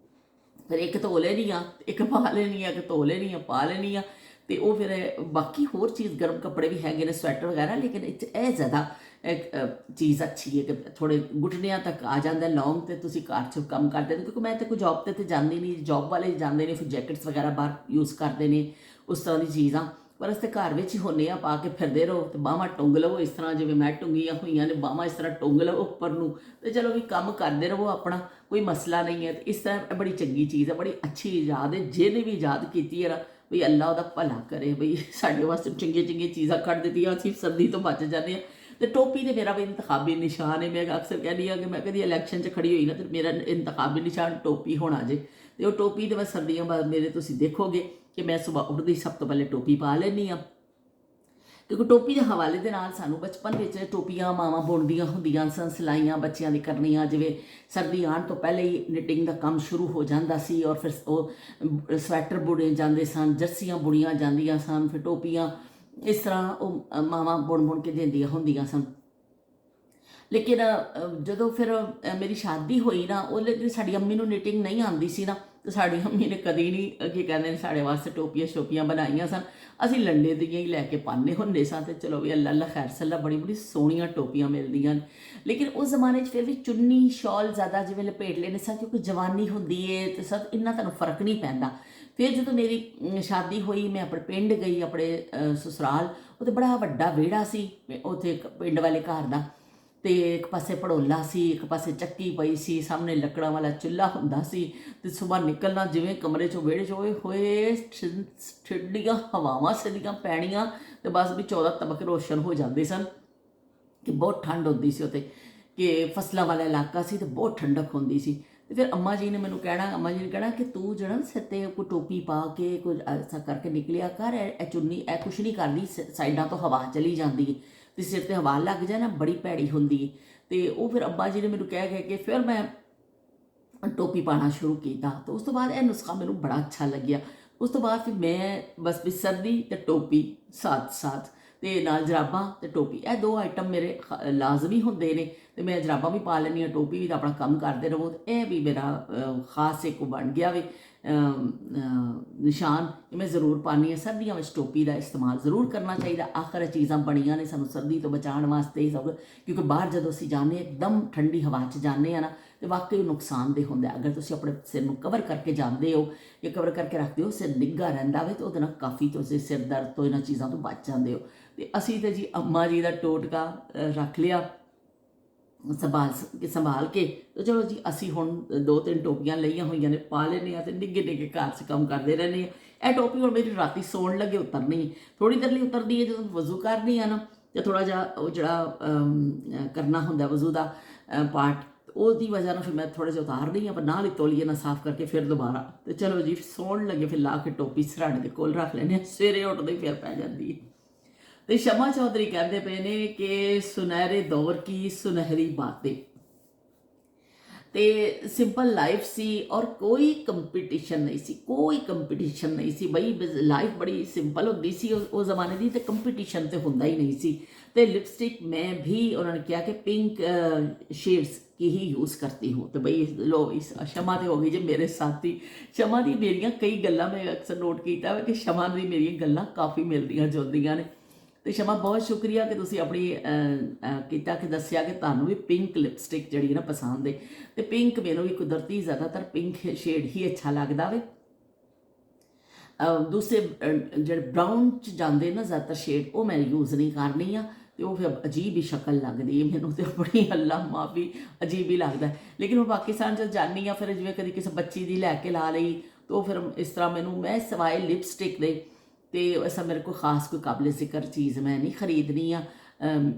फिर एक धो लेनी आ, एक पा लेनी आ, एक धो लेनी आ, पा लेनी आ। तो वो फिर बाकी होर चीज़ गर्म कपड़े भी हैगे ने, स्वेटर वगैरह, लेकिन ये ज़्यादा चीज़ अच्छी है कि थोड़े घुटनियां तक आ जाता है लॉन्ग। तो तुसी घर च कम करते हैं, क्योंकि मैं तो कोई जॉब ते जाती नहीं, जॉब वाले जाते हैं, फिर जैकेट्स वगैरह बाहर यूज़ करते हैं, उस तरह की चीज़ां। पर अस घर में ही होने पा के फिरते रहो, तो बाहवां टुंग लवो इस तरह, जिवें मैं टुंगियां हुई ने बाहवां इस तरह टुंग लवो उपर नूं, तो चलो भी काम करते रहो अपना, कोई मसला नहीं है। तो इस तरह बड़ी चंगी चीज़ है, बड़ी अच्छी ईजाद है। जिन्हें भी ईजाद की है ना, बई अल्लाह उहदा भला करे, बई साडे वास्ते चंगी चंगी चीज़ां कढ दित्तियां, असीं सर्दी तो बच जाते हैं। तो टोपी तो मेरा भी इंतखाबी निशान है। मैं अक्सर कहनी हाँ कि मैं कभी इलैक्शन च खड़ी हुई ना, तो मेरा इंतखाबी निशान टोपी होना जे। तो वो टोपी तो मैं सर्दियों बाद मेरे तुसीं देखोगे कि मैं सुबह उठदी सब तो पहले टोपी पा लैनी हाँ, क्योंकि टोपी के हवाले के नाल सानू बचपन में टोपियां मावां बुनदियां हुंदियां सन, सिलाइयां बच्चियां दी करनियां, जिवें सर्दी आउण तो पहले ही निटिंग का काम शुरू हो जाता सी, और फिर वो स्वैटर बुने जाते सन, जर्सियां बुनियां जांदियां सन, फिर टोपियां इस तरह वो मावां बुन के दिंदियां हुंदियां सन। लेकिन जो फिर मेरी शादी हुई ना, उसले साडी अम्मी नूं निटिंग नहीं आती सी ना, तो साड़ी अम्मी ने कभी नहीं की कहते साढ़े वास्ते टोपियां शोपियां बनाइया सन। असीं लंडे दियां ही लैके पाने होंदे सन, ते चलो भी अल्लाह अल्लाह खैर सल्ला, बड़ी बड़ी सोहणियां टोपियां मिलदियां। लेकिन उस जमाने फिर भी चुन्नी शॉल ज़्यादा जिवें लपेट लेने सन, क्योंकि जवानी होंदी है, तो सब इन्ना तुहानूं फर्क नहीं पैंदा। फिर जो मेरी शादी हुई, मैं अपने पिंड गई, अपने ससुराल, उत्थे बड़ा वड्डा विहड़ा सी उत्थे पिंड वाले घर दा, तो एक पासे भड़ोला सी, एक पासे चक्की पई सी, सामने लकड़ा वाला चुल्हा हुंदा सी। ते सुबह निकलना जिवें कमरे चों विहड़े चों होए ठंडियां हवावां सदियां पैणियां, ते बस भी 14 तबक रोशन हो जाते सन कि बहुत ठंड होंदी सी उत्थे, कि फसलों वाला इलाका सी, तो बहुत ठंडक होंदी सी। तो फिर अम्मा जी ने मैनूं कहना, अम्मा जी ने कहना कि तू जो सिर ते कोई टोपी पा के कुछ ऐसा करके निकलिया कर, ए चुन्नी ए कुछ नहीं करदी, साइडां तो हवा चली जाती है, तो सिर ते हवा लग जाए ना बड़ी भैड़ी होंदी है। तो वो फिर अब्बा जी ने मैनूं कह के फिर मैं टोपी पाना शुरू किया। तो उस तो बाद यह नुस्खा मैनूं बड़ा अच्छा लग्या। उस तो बाद फिर मैं बस भी सर्दी तो टोपी साथ साथ, ਤੇ ਨਾਲ ਜਰਾਬਾਂ ਤੇ ਟੋਪੀ, ਇਹ ਦੋ ਆਈਟਮ ਮੇਰੇ ਲਾਜ਼ਮੀ ਹੁੰਦੇ ਨੇ। ਤੇ ਮੈਂ ਜਰਾਬਾਂ ਵੀ ਪਾ ਲੈਂਦੀ ਹਾਂ, ਟੋਪੀ ਵੀ, ਤਾਂ ਆਪਣਾ ਕੰਮ ਕਰਦੇ ਰਹੋ। ਤੇ ਇਹ ਵੀ ਮੇਰਾ ਖਾਸ ਇੱਕ ਬਣ ਗਿਆ ਵੇ ਨਿਸ਼ਾਨ ਕਿ ਮੈਂ ਜ਼ਰੂਰ ਪਾਉਂਦੀ ਹਾਂ। ਸਰਦੀਆਂ ਵਿੱਚ ਟੋਪੀ ਦਾ ਇਸਤੇਮਾਲ ਜ਼ਰੂਰ ਕਰਨਾ ਚਾਹੀਦਾ। ਆਖਰ ਚੀਜ਼ਾਂ ਬਣੀਆਂ ਨੇ ਸਾਨੂੰ ਸਰਦੀ ਤੋਂ ਬਚਾਉਣ ਵਾਸਤੇ ਹੀ ਸਭ, ਕਿਉਂਕਿ ਬਾਹਰ ਜਦੋਂ ਅਸੀਂ ਜਾਂਦੇ ਹਾਂ ਇੱਕਦਮ ਠੰਡੀ ਹਵਾ 'ਚ ਜਾਂਦੇ ਹਾਂ ਨਾ, ਤੇ ਵਾਕਈ ਨੁਕਸਾਨਦੇਹ ਹੁੰਦਾ। ਅਗਰ ਤੁਸੀਂ ਆਪਣੇ ਸਿਰ ਨੂੰ ਕਵਰ ਕਰਕੇ ਜਾਂਦੇ ਹੋ ਜਾਂ ਕਵਰ ਕਰਕੇ ਰੱਖਦੇ ਹੋ, ਸਿਰ ਨਿੱਘਾ ਰਹਿੰਦਾ ਵੇ, ਤਾਂ ਉਹਦੇ ਨਾਲ ਕਾਫੀ ਤੁਸੀਂ ਸਿਰ ਦਰਦ ਤੋਂ ਇਹਨਾਂ ਚੀਜ਼ਾਂ ਤੋਂ ਬਚ ਜਾਂਦੇ ਹੋ। ਤੇ ਅਸੀਂ ਤਾਂ ਜੀ ਅੰਮਾ ਜੀ ਦਾ ਟੋਟਕਾ ਰੱਖ ਲਿਆ ਸੰਭਾਲ ਕੇ। ਤੇ ਚਲੋ ਜੀ ਅਸੀਂ ਹੁਣ 2-3 ਟੋਪੀਆਂ ਲਈਆਂ ਹੋਈਆਂ ਨੇ, ਪਾ ਲੈਂਦੇ ਹਾਂ, ਅਤੇ ਨਿੱਘੇ ਨਿੱਘੇ ਘਰ 'ਚ ਕੰਮ ਕਰਦੇ ਰਹਿੰਦੇ ਹਾਂ। ਇਹ ਟੋਪੀ ਹੁਣ ਮੇਰੀ ਰਾਤੀ ਸੌਣ ਲੱਗੇ ਉਤਰਨੀ, ਥੋੜ੍ਹੀ ਦੇਰ ਲਈ ਉਤਰਦੀ ਹੈ ਜਦੋਂ ਵਜ਼ੂ ਕਰਨੀ ਆ ਨਾ, ਅਤੇ ਥੋੜ੍ਹਾ ਜਿਹਾ ਉਹ ਜਿਹੜਾ ਕਰਨਾ ਹੁੰਦਾ ਵਜ਼ੂ ਦਾ ਪਾਰਟ, ਉਹਦੀ ਵਜ੍ਹਾ ਨਾਲ ਫਿਰ ਮੈਂ ਥੋੜ੍ਹਾ ਜਿਹਾ ਉਤਾਰਦੀ ਹਾਂ, ਪਰ ਨਾਲ ਹੀ ਤੌਲੀਏ ਨਾਲ ਸਾਫ਼ ਕਰਕੇ ਫਿਰ ਦੁਬਾਰਾ। ਤੇ ਚਲੋ ਜੀ ਸੌਣ ਲੱਗੇ ਫਿਰ ਲਾ ਕੇ ਟੋਪੀ ਸਿਰਹਾਣੇ ਦੇ ਕੋਲ ਰੱਖ ਲੈਂਦੇ ਹਾਂ, ਸਵੇਰੇ ਉੱਠਦੇ ਫਿਰ ਪੈ ਜਾਂਦੀ ਹੈ। ਤੇ ਸ਼ਮਾ ਚੌਧਰੀ ਕਹਿੰਦੇ ਪਏ ਨੇ ਕਿ ਸੁਨਹਿਰੇ ਦੌਰ ਕੀ ਸੁਨਹਿਰੀ ਬਾतें, ਤੇ ਸਿੰਪਲ ਲਾਈਫ ਸੀ ਔਰ ਕੋਈ ਕੰਪੀਟੀਸ਼ਨ ਨਹੀਂ ਸੀ, ਕੋਈ ਕੰਪੀਟੀਸ਼ਨ ਨਹੀਂ ਸੀ ਬਈ। ਲਾਈਫ ਬੜੀ ਸਿੰਪਲ ਹੁੰਦੀ ਸੀ ਉਸ ਜ਼ਮਾਨੇ ਦੀ, ਤੇ ਕੰਪੀਟੀਸ਼ਨ ਤੇ ਹੁੰਦਾ ਹੀ ਨਹੀਂ ਸੀ। ਤੇ ਲਿਪਸਟਿਕ ਮੈਂ ਵੀ ਉਹਨਾਂ ਨੇ ਕਿਹਾ ਕਿ ਪਿੰਕ शेड्स की ही यूज़ करती हूँ। तो बई लो इस शमा तो हो गई जी मेरे साथी। शमा दी मेरिया कई गल्लां मैं अक्सर नोट किया कि शमा दी मेरिया गल्लां काफ़ी मिलदियां जुलदियां ने। तो शमा बहुत शुक्रिया कि तुसी अपनी किया कि दसिया कि तुहानूं भी पिंक लिपस्टिक जिहड़ी ना पसंद है। तो पिंक मैनूं भी कुदरती ज़्यादातर पिंक शेड ही अच्छा लगता वे। दूसरे ਜਿਹੜੇ ਬਰਾਊਨ 'ਚ ਜਾਂਦੇ ਨਾ ਜ਼ਿਆਦਾਤਰ ਸ਼ੇਡ, ਉਹ ਮੈਂ ਯੂਜ਼ ਨਹੀਂ ਕਰਨੀ ਆ, ਤੇ ਉਹ ਫਿਰ ਅਜੀਬ ਹੀ ਸ਼ਕਲ ਲੱਗਦੀ ਹੈ ਮੈਨੂੰ, ਤੇ ਆਪਣੀ ਅੱਲਾ ਮਾਫੀ ਅਜੀਬ ਹੀ ਲੱਗਦਾ। ਲੇਕਿਨ ਉਹ ਪਾਕਿਸਤਾਨ ਜਦ ਜਾਂਦੀ ਆ, ਫਿਰ ਜਿਵੇਂ ਕਦੀ ਕਿਸੇ ਬੱਚੀ ਦੀ ਲੈ ਕੇ ਲਾ ਲਈ, ਤਾਂ ਉਹ ਫਿਰ ਇਸ ਤਰ੍ਹਾਂ ਮੈਨੂੰ, ਮੈਂ ਸਿਵਾਏ ਲਿਪਸਟਿਕ ਦੇ ਤੇ ਐਸਾ ਮੇਰੇ ਕੋਲ ਖਾਸ ਕੋਈ ਕਾਬਲੇ ਜ਼ਿਕਰ ਚੀਜ਼ ਮੈਂ ਨਹੀਂ ਖਰੀਦਣੀ ਆ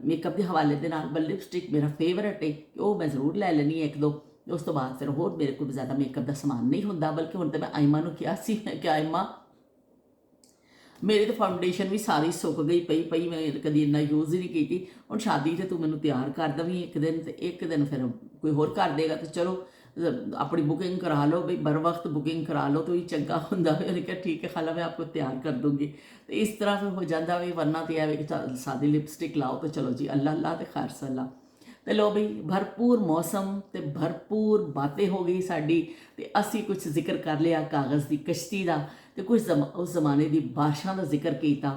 ਮੇਕਅਪ ਦੇ ਹਵਾਲੇ ਦੇ ਨਾਲ। ਬਲ ਲਿਪਸਟਿਕ ਮੇਰਾ ਫੇਵਰਟ ਹੈ, ਉਹ ਮੈਂ ਜ਼ਰੂਰ ਲੈ ਲੈਣੀ ਹੈ ਇੱਕ ਦੋ। ਉਸ ਤੋਂ ਬਾਅਦ ਫਿਰ ਹੋਰ ਮੇਰੇ ਕੋਲ ਜ਼ਿਆਦਾ ਮੇਕਅਪ ਦਾ ਸਮਾਨ ਨਹੀਂ ਹੁੰਦਾ। ਬਲਕਿ ਹੁਣ ਤਾਂ ਮੈਂ ਆਇਮਾ ਨੂੰ ਕਿਹਾ ਸੀ ਕਿ ਆਇਮਾ मेरी तो फाउंडेशन भी सारी सुक गई पई मैं कभी इन्ना यूज़ ही नहीं की। हुण शादी ते तू मैनूं तैयार कर दवी एक दिन, तो एक दिन फिर कोई होर कर देगा, तो चलो अपनी बुकिंग करा लो बई, बर वक्त बुकिंग करा लो तो ही चंगा हुंदा। मैंने कहा ठीक है खाला मैं आपको तैयार कर दूँगी। तो इस तरह फिर हो जाता भी, वरना तो यह कि सादी लिपस्टिक लाओ तो चलो जी अल्लाह अल्लाह तो खैर सल्ला। तो लो बई भरपूर मौसम तो भरपूर बातें हो गई साड़ी, तो असी कुछ जिक्र कर लिया कागज़ की कश्ती का, तो कुछ उस जमाने की बारिशों का जिक्र किया।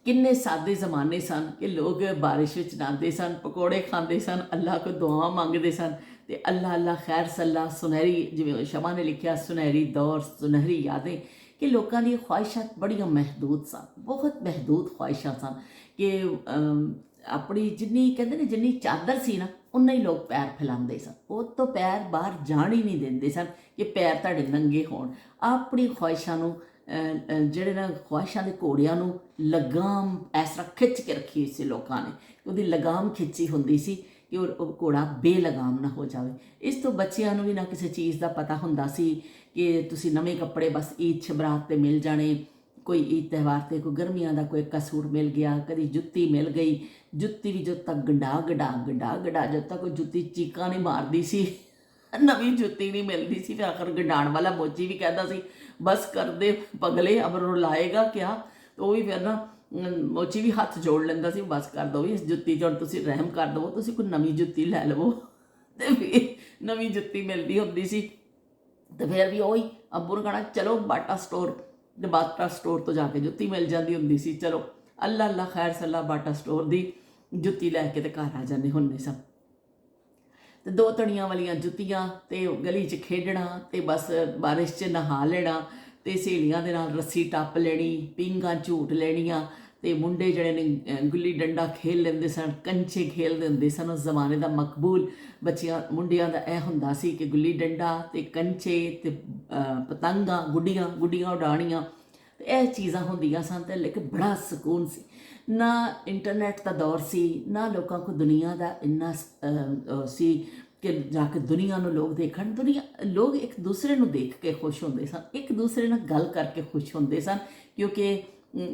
किन्ने सादे जमाने सन कि लोग बारिश में नहाते सन, पकौड़े खाते सन, अल्लाह को दुआ मंगते सन, तो अल्लाह अल्लाह खैर सल्ला। सुनहरी जिवें शमा ने लिखा सुनहरी दौर सुनहरी यादें, कि लोगों की ख्वाहिशात बड़ियां महदूद सन, बहुत महदूद ख्वाहिशां सन कि अपनी जिन्नी कहते ने जिन्नी चादर सी ना उन्ना ही लोग पैर फैलाते सन, वो तो पैर बाहर जान ही नहीं देंदे सन कि पैर तुहाडे नंगे होण। अपनी ख्वाहिशां नूं ਜਿਹੜੇ ਨਾ ख्वाहिशां ਦੇ ਘੋੜਿਆਂ ਨੂੰ ਲਗਾਮ ਇਸ ਤਰ੍ਹਾਂ ਖਿੱਚ ਕੇ ਰੱਖੀ ਸੀ ਲੋਕਾਂ ਨੇ, ਉਹਦੀ ਲਗਾਮ ਖਿੱਚੀ ਹੁੰਦੀ ਸੀ ਕਿ ਉਹ ਘੋੜਾ ਬੇਲਗਾਮ ਨਾ ਹੋ ਜਾਵੇ। ਇਸ ਤੋਂ ਬੱਚਿਆਂ ਨੂੰ ਵੀ ਨਾ ਕਿਸੇ ਚੀਜ਼ ਦਾ ਪਤਾ ਹੁੰਦਾ ਸੀ ਕਿ ਤੁਸੀਂ ਨਵੇਂ ਕੱਪੜੇ ਬਸ ਈਦ ਸ਼ਬਰਾਤ 'ਤੇ ਮਿਲ ਜਾਣੇ, कोई ईद त्यौहार से कोई गर्मियों का कोई सूट मिल गया, कभी जुत्ती मिल गई। जुत्ती भी जब तक गंडा जब तक कोई जुत्ती चीका नहीं मारती सी, नवी जुत्ती नहीं मिलती सी। फिर आखिर गंडाण वाला मोची भी कहता सी बस कर दे पगले, अब रुलाएगा क्या। तो वो भी फिर ना मोची भी हथ जोड़ लेंदा सी, बस कर दो इस जुत्ती च हुण तुसीं रहम कर दवो, तुसीं कोई नवी जुत्ती लै लवो। तो फिर नवी जुत्ती मिलती होंदी सी, तो फिर भी वही अब्बू ने कहना चलो बाटा स्टोर, तो बाटा स्टोर तो जाके जुत्ती मिल जाती होंदी सी। चलो अल्लाह अल्लाह खैर सल्ला, बाटा स्टोर की जुत्ती लैके तो घर आ जाने होंदे सन। तो 2 तड़ियां वालियां जुत्तियां, तो गली च खेडना, तो बस बारिश च नहा लेना, तो सहेलियां दे नाल रस्सी टप लेनी, पींघां झूट लेनियां। तो मुंडे जड़े ने गुल्ली डंडा खेल लेंदे सन, कंचे खेलदे हुंदे सन। उस जमाने का मकबूल बच्चियां मुंडियां दा यह हुंदा सी कि गुल्ली डंडा ते कंचे ते पतंगां गुड्डियां उडाणियां, तो यह चीज़ां हुंदियां सन। ते लेकिन बड़ा सुकून सी, ना इंटरनेट का दौर सी, ना लोगों को दुनिया का इन्ना सी कि जाके दुनिया नूं लोग देखण। दुनिया लोग एक दूसरे नूं देख के खुश होंदे सन, एक दूसरे नाल गल करके खुश होंदे सन, क्योंकि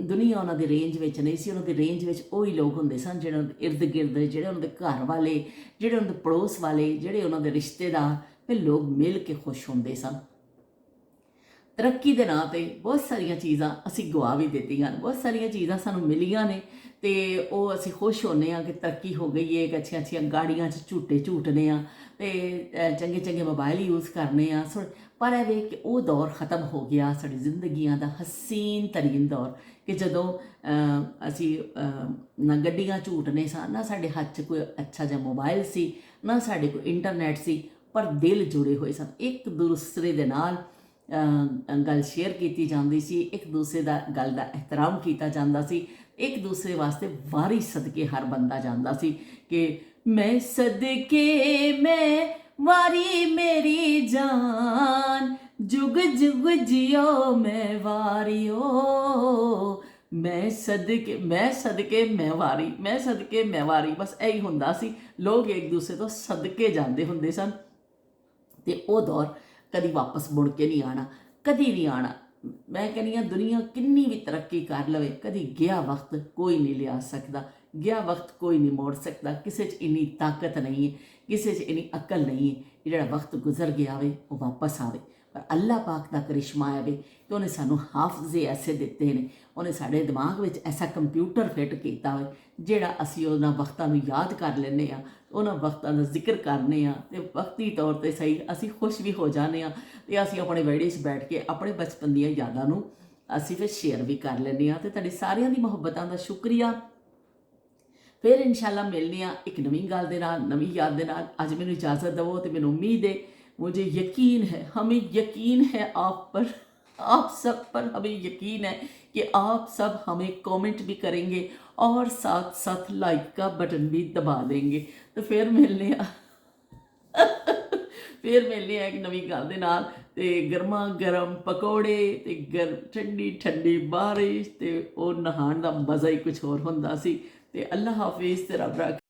दुनिया उन्हां दी रेंज विच नहीं सी। उन्हां दी रेंज विच ओही लोग हुंदे सन जिहड़े इर्द गिर्द, जिहड़े उन्हां दे घर वाले, जिहड़े उन्हां दे पड़ोस वाले, जिहड़े उन्हां दे रिश्तेदार, फिर लोग मिल के खुश होंदे सन। ਤਰੱਕੀ ਦੇ ਨਾਂ 'ਤੇ ਬਹੁਤ ਸਾਰੀਆਂ ਚੀਜ਼ਾਂ ਅਸੀਂ ਗਵਾ ਵੀ ਦਿੱਤੀਆਂ ਨੇ, ਬਹੁਤ ਸਾਰੀਆਂ ਚੀਜ਼ਾਂ ਸਾਨੂੰ ਮਿਲੀਆਂ ਨੇ ਅਤੇ ਉਹ ਅਸੀਂ ਖੁਸ਼ ਹੁੰਦੇ ਹਾਂ ਕਿ ਤਰੱਕੀ ਹੋ ਗਈ ਹੈ, ਕਿ ਅੱਛੀਆਂ ਅੱਛੀਆਂ ਗਾੜੀਆਂ 'ਚ ਝੂਟੇ ਝੂਟਦੇ ਹਾਂ ਅਤੇ ਚੰਗੇ ਚੰਗੇ ਮੋਬਾਈਲ ਯੂਜ਼ ਕਰਨੇ ਆ। ਪਰ ਇਹ ਵੇਖ ਕਿ ਉਹ ਦੌਰ ਖ਼ਤਮ ਹੋ ਗਿਆ, ਸਾਡੀ ਜ਼ਿੰਦਗੀਆਂ ਦਾ ਹਸੀਨ ਤਰੀਨ ਦੌਰ, ਕਿ ਜਦੋਂ ਅਸੀਂ ਨਾ ਗੱਡੀਆਂ ਝੂਟਨੇ ਸਾਂ, ਨਾ ਸਾਡੇ ਹੱਥ 'ਚ ਕੋਈ ਅੱਛਾ ਜਿਹਾ ਮੋਬਾਈਲ ਸੀ, ਨਾ ਸਾਡੇ ਕੋਲ ਇੰਟਰਨੈਟ ਸੀ, ਪਰ ਦਿਲ ਜੁੜੇ ਹੋਏ ਸਨ, ਇੱਕ ਦੂਸਰੇ ਦੇ ਨਾਲ ਗੱਲ ਸ਼ੇਅਰ ਕੀਤੀ ਜਾਂਦੀ ਸੀ, ਇੱਕ ਦੂਸਰੇ ਦਾ ਗੱਲ ਦਾ ਇਹਤਰਾਮ ਕੀਤਾ ਜਾਂਦਾ ਸੀ, ਇੱਕ ਦੂਸਰੇ ਵਾਸਤੇ ਵਾਰੀ ਸਦਕੇ ਹਰ ਬੰਦਾ ਜਾਂਦਾ ਸੀ ਕਿ ਮੈਂ ਸਦਕੇ ਮੈਂ ਵਾਰੀ ਮੇਰੀ ਜਾਨ, ਜੁਗ ਜੁਗ ਜਿਓ ਮੈਂ ਵਾਰੀਓ, ਮੈਂ ਸਦਕੇ ਮੈਂ ਵਾਰੀ, ਮੈਂ ਸਦਕੇ ਮੈਂ ਵਾਰੀ, ਬਸ ਇਹੀ ਹੁੰਦਾ ਸੀ। ਲੋਕ ਇੱਕ ਦੂਸਰੇ ਤੋਂ ਸਦਕੇ ਜਾਂਦੇ ਹੁੰਦੇ ਸਨ ਅਤੇ ਉਹ ਦੌਰ ਕਦੀ ਵਾਪਸ ਮੁੜ ਕੇ ਨਹੀਂ ਆਉਣਾ, ਕਦੀ ਨਹੀਂ ਆਉਣਾ। ਮੈਂ ਕਹਿੰਦੀ ਹਾਂ ਦੁਨੀਆ ਕਿੰਨੀ ਵੀ ਤਰੱਕੀ ਕਰ ਲਵੇ, ਕਦੀ ਗਿਆ ਵਕਤ ਕੋਈ ਨਹੀਂ ਲਿਆ ਸਕਦਾ, ਗਿਆ ਵਕਤ ਕੋਈ ਨਹੀਂ ਮੋੜ ਸਕਦਾ। ਕਿਸੇ 'ਚ ਇੰਨੀ ਤਾਕਤ ਨਹੀਂ ਹੈ, ਕਿਸੇ 'ਚ ਇੰਨੀ ਅਕਲ ਨਹੀਂ ਹੈ ਕਿ ਜਿਹੜਾ ਵਕਤ ਗੁਜ਼ਰ ਗਿਆ ਹੋਵੇ ਉਹ ਵਾਪਸ ਆਵੇ। ਪਰ ਅੱਲਾਹ ਪਾਕ ਦਾ ਕਰਿਸ਼ਮਾ ਹੈ ਵੀ ਕਿ ਉਹਨੇ ਸਾਨੂੰ ਹਾਫਜ਼ੇ ਐਸੇ ਦਿੱਤੇ ਨੇ, ਉਹਨੇ ਸਾਡੇ ਦਿਮਾਗ ਵਿੱਚ ਐਸਾ ਕੰਪਿਊਟਰ ਫਿੱਟ ਕੀਤਾ ਹੋਵੇ ਜਿਹੜਾ ਅਸੀਂ ਉਹਨਾਂ ਵਕਤਾਂ ਨੂੰ ਯਾਦ ਕਰ ਲੈਂਦੇ ਹਾਂ, ਉਹਨਾਂ ਵਕਤਾਂ ਦਾ ਜ਼ਿਕਰ ਕਰਨੇ ਆ ਅਤੇ ਵਕਤੀ ਤੌਰ 'ਤੇ ਸਹੀ ਅਸੀਂ ਖੁਸ਼ ਵੀ ਹੋ ਜਾਂਦੇ ਹਾਂ ਅਤੇ ਅਸੀਂ ਆਪਣੇ ਵਿਹੜੇ 'ਚ ਬੈਠ ਕੇ ਆਪਣੇ ਬਚਪਨ ਦੀਆਂ ਯਾਦਾਂ ਨੂੰ ਅਸੀਂ ਫਿਰ ਸ਼ੇਅਰ ਵੀ ਕਰ ਲੈਂਦੇ ਹਾਂ। ਅਤੇ ਤੁਹਾਡੀ ਸਾਰਿਆਂ ਦੀ ਮੁਹੱਬਤਾਂ ਦਾ ਸ਼ੁਕਰੀਆ। ਫਿਰ ਇਨਸ਼ਾਅੱਲਾ ਮਿਲਦੇ ਹਾਂ ਇੱਕ ਨਵੀਂ ਗੱਲ ਦੇ ਨਾਲ, ਨਵੀਂ ਯਾਦ ਦੇ ਨਾਲ। ਅੱਜ ਮੈਨੂੰ ਇਜਾਜ਼ਤ ਦੇਵੋ ਅਤੇ ਮੈਨੂੰ उम्मीद है, मुझे यकीन है, हमें यकीन है आप पर, आप सब पर हमें यकीन है कि आप सब हमें कमेंट भी करेंगे और साथ साथ लाइक का बटन भी दबा देंगे। तो फिर मिलने फिर मिलने एक नवी गल दे नाल ते गर्मा गर्म पकौड़े ते ठंडी ठंडी बारिश ते ओ नहाण दा मज़ा ही कुछ होर हुंदा सी। ते अल्लाह हाफिज़ ते रब रख।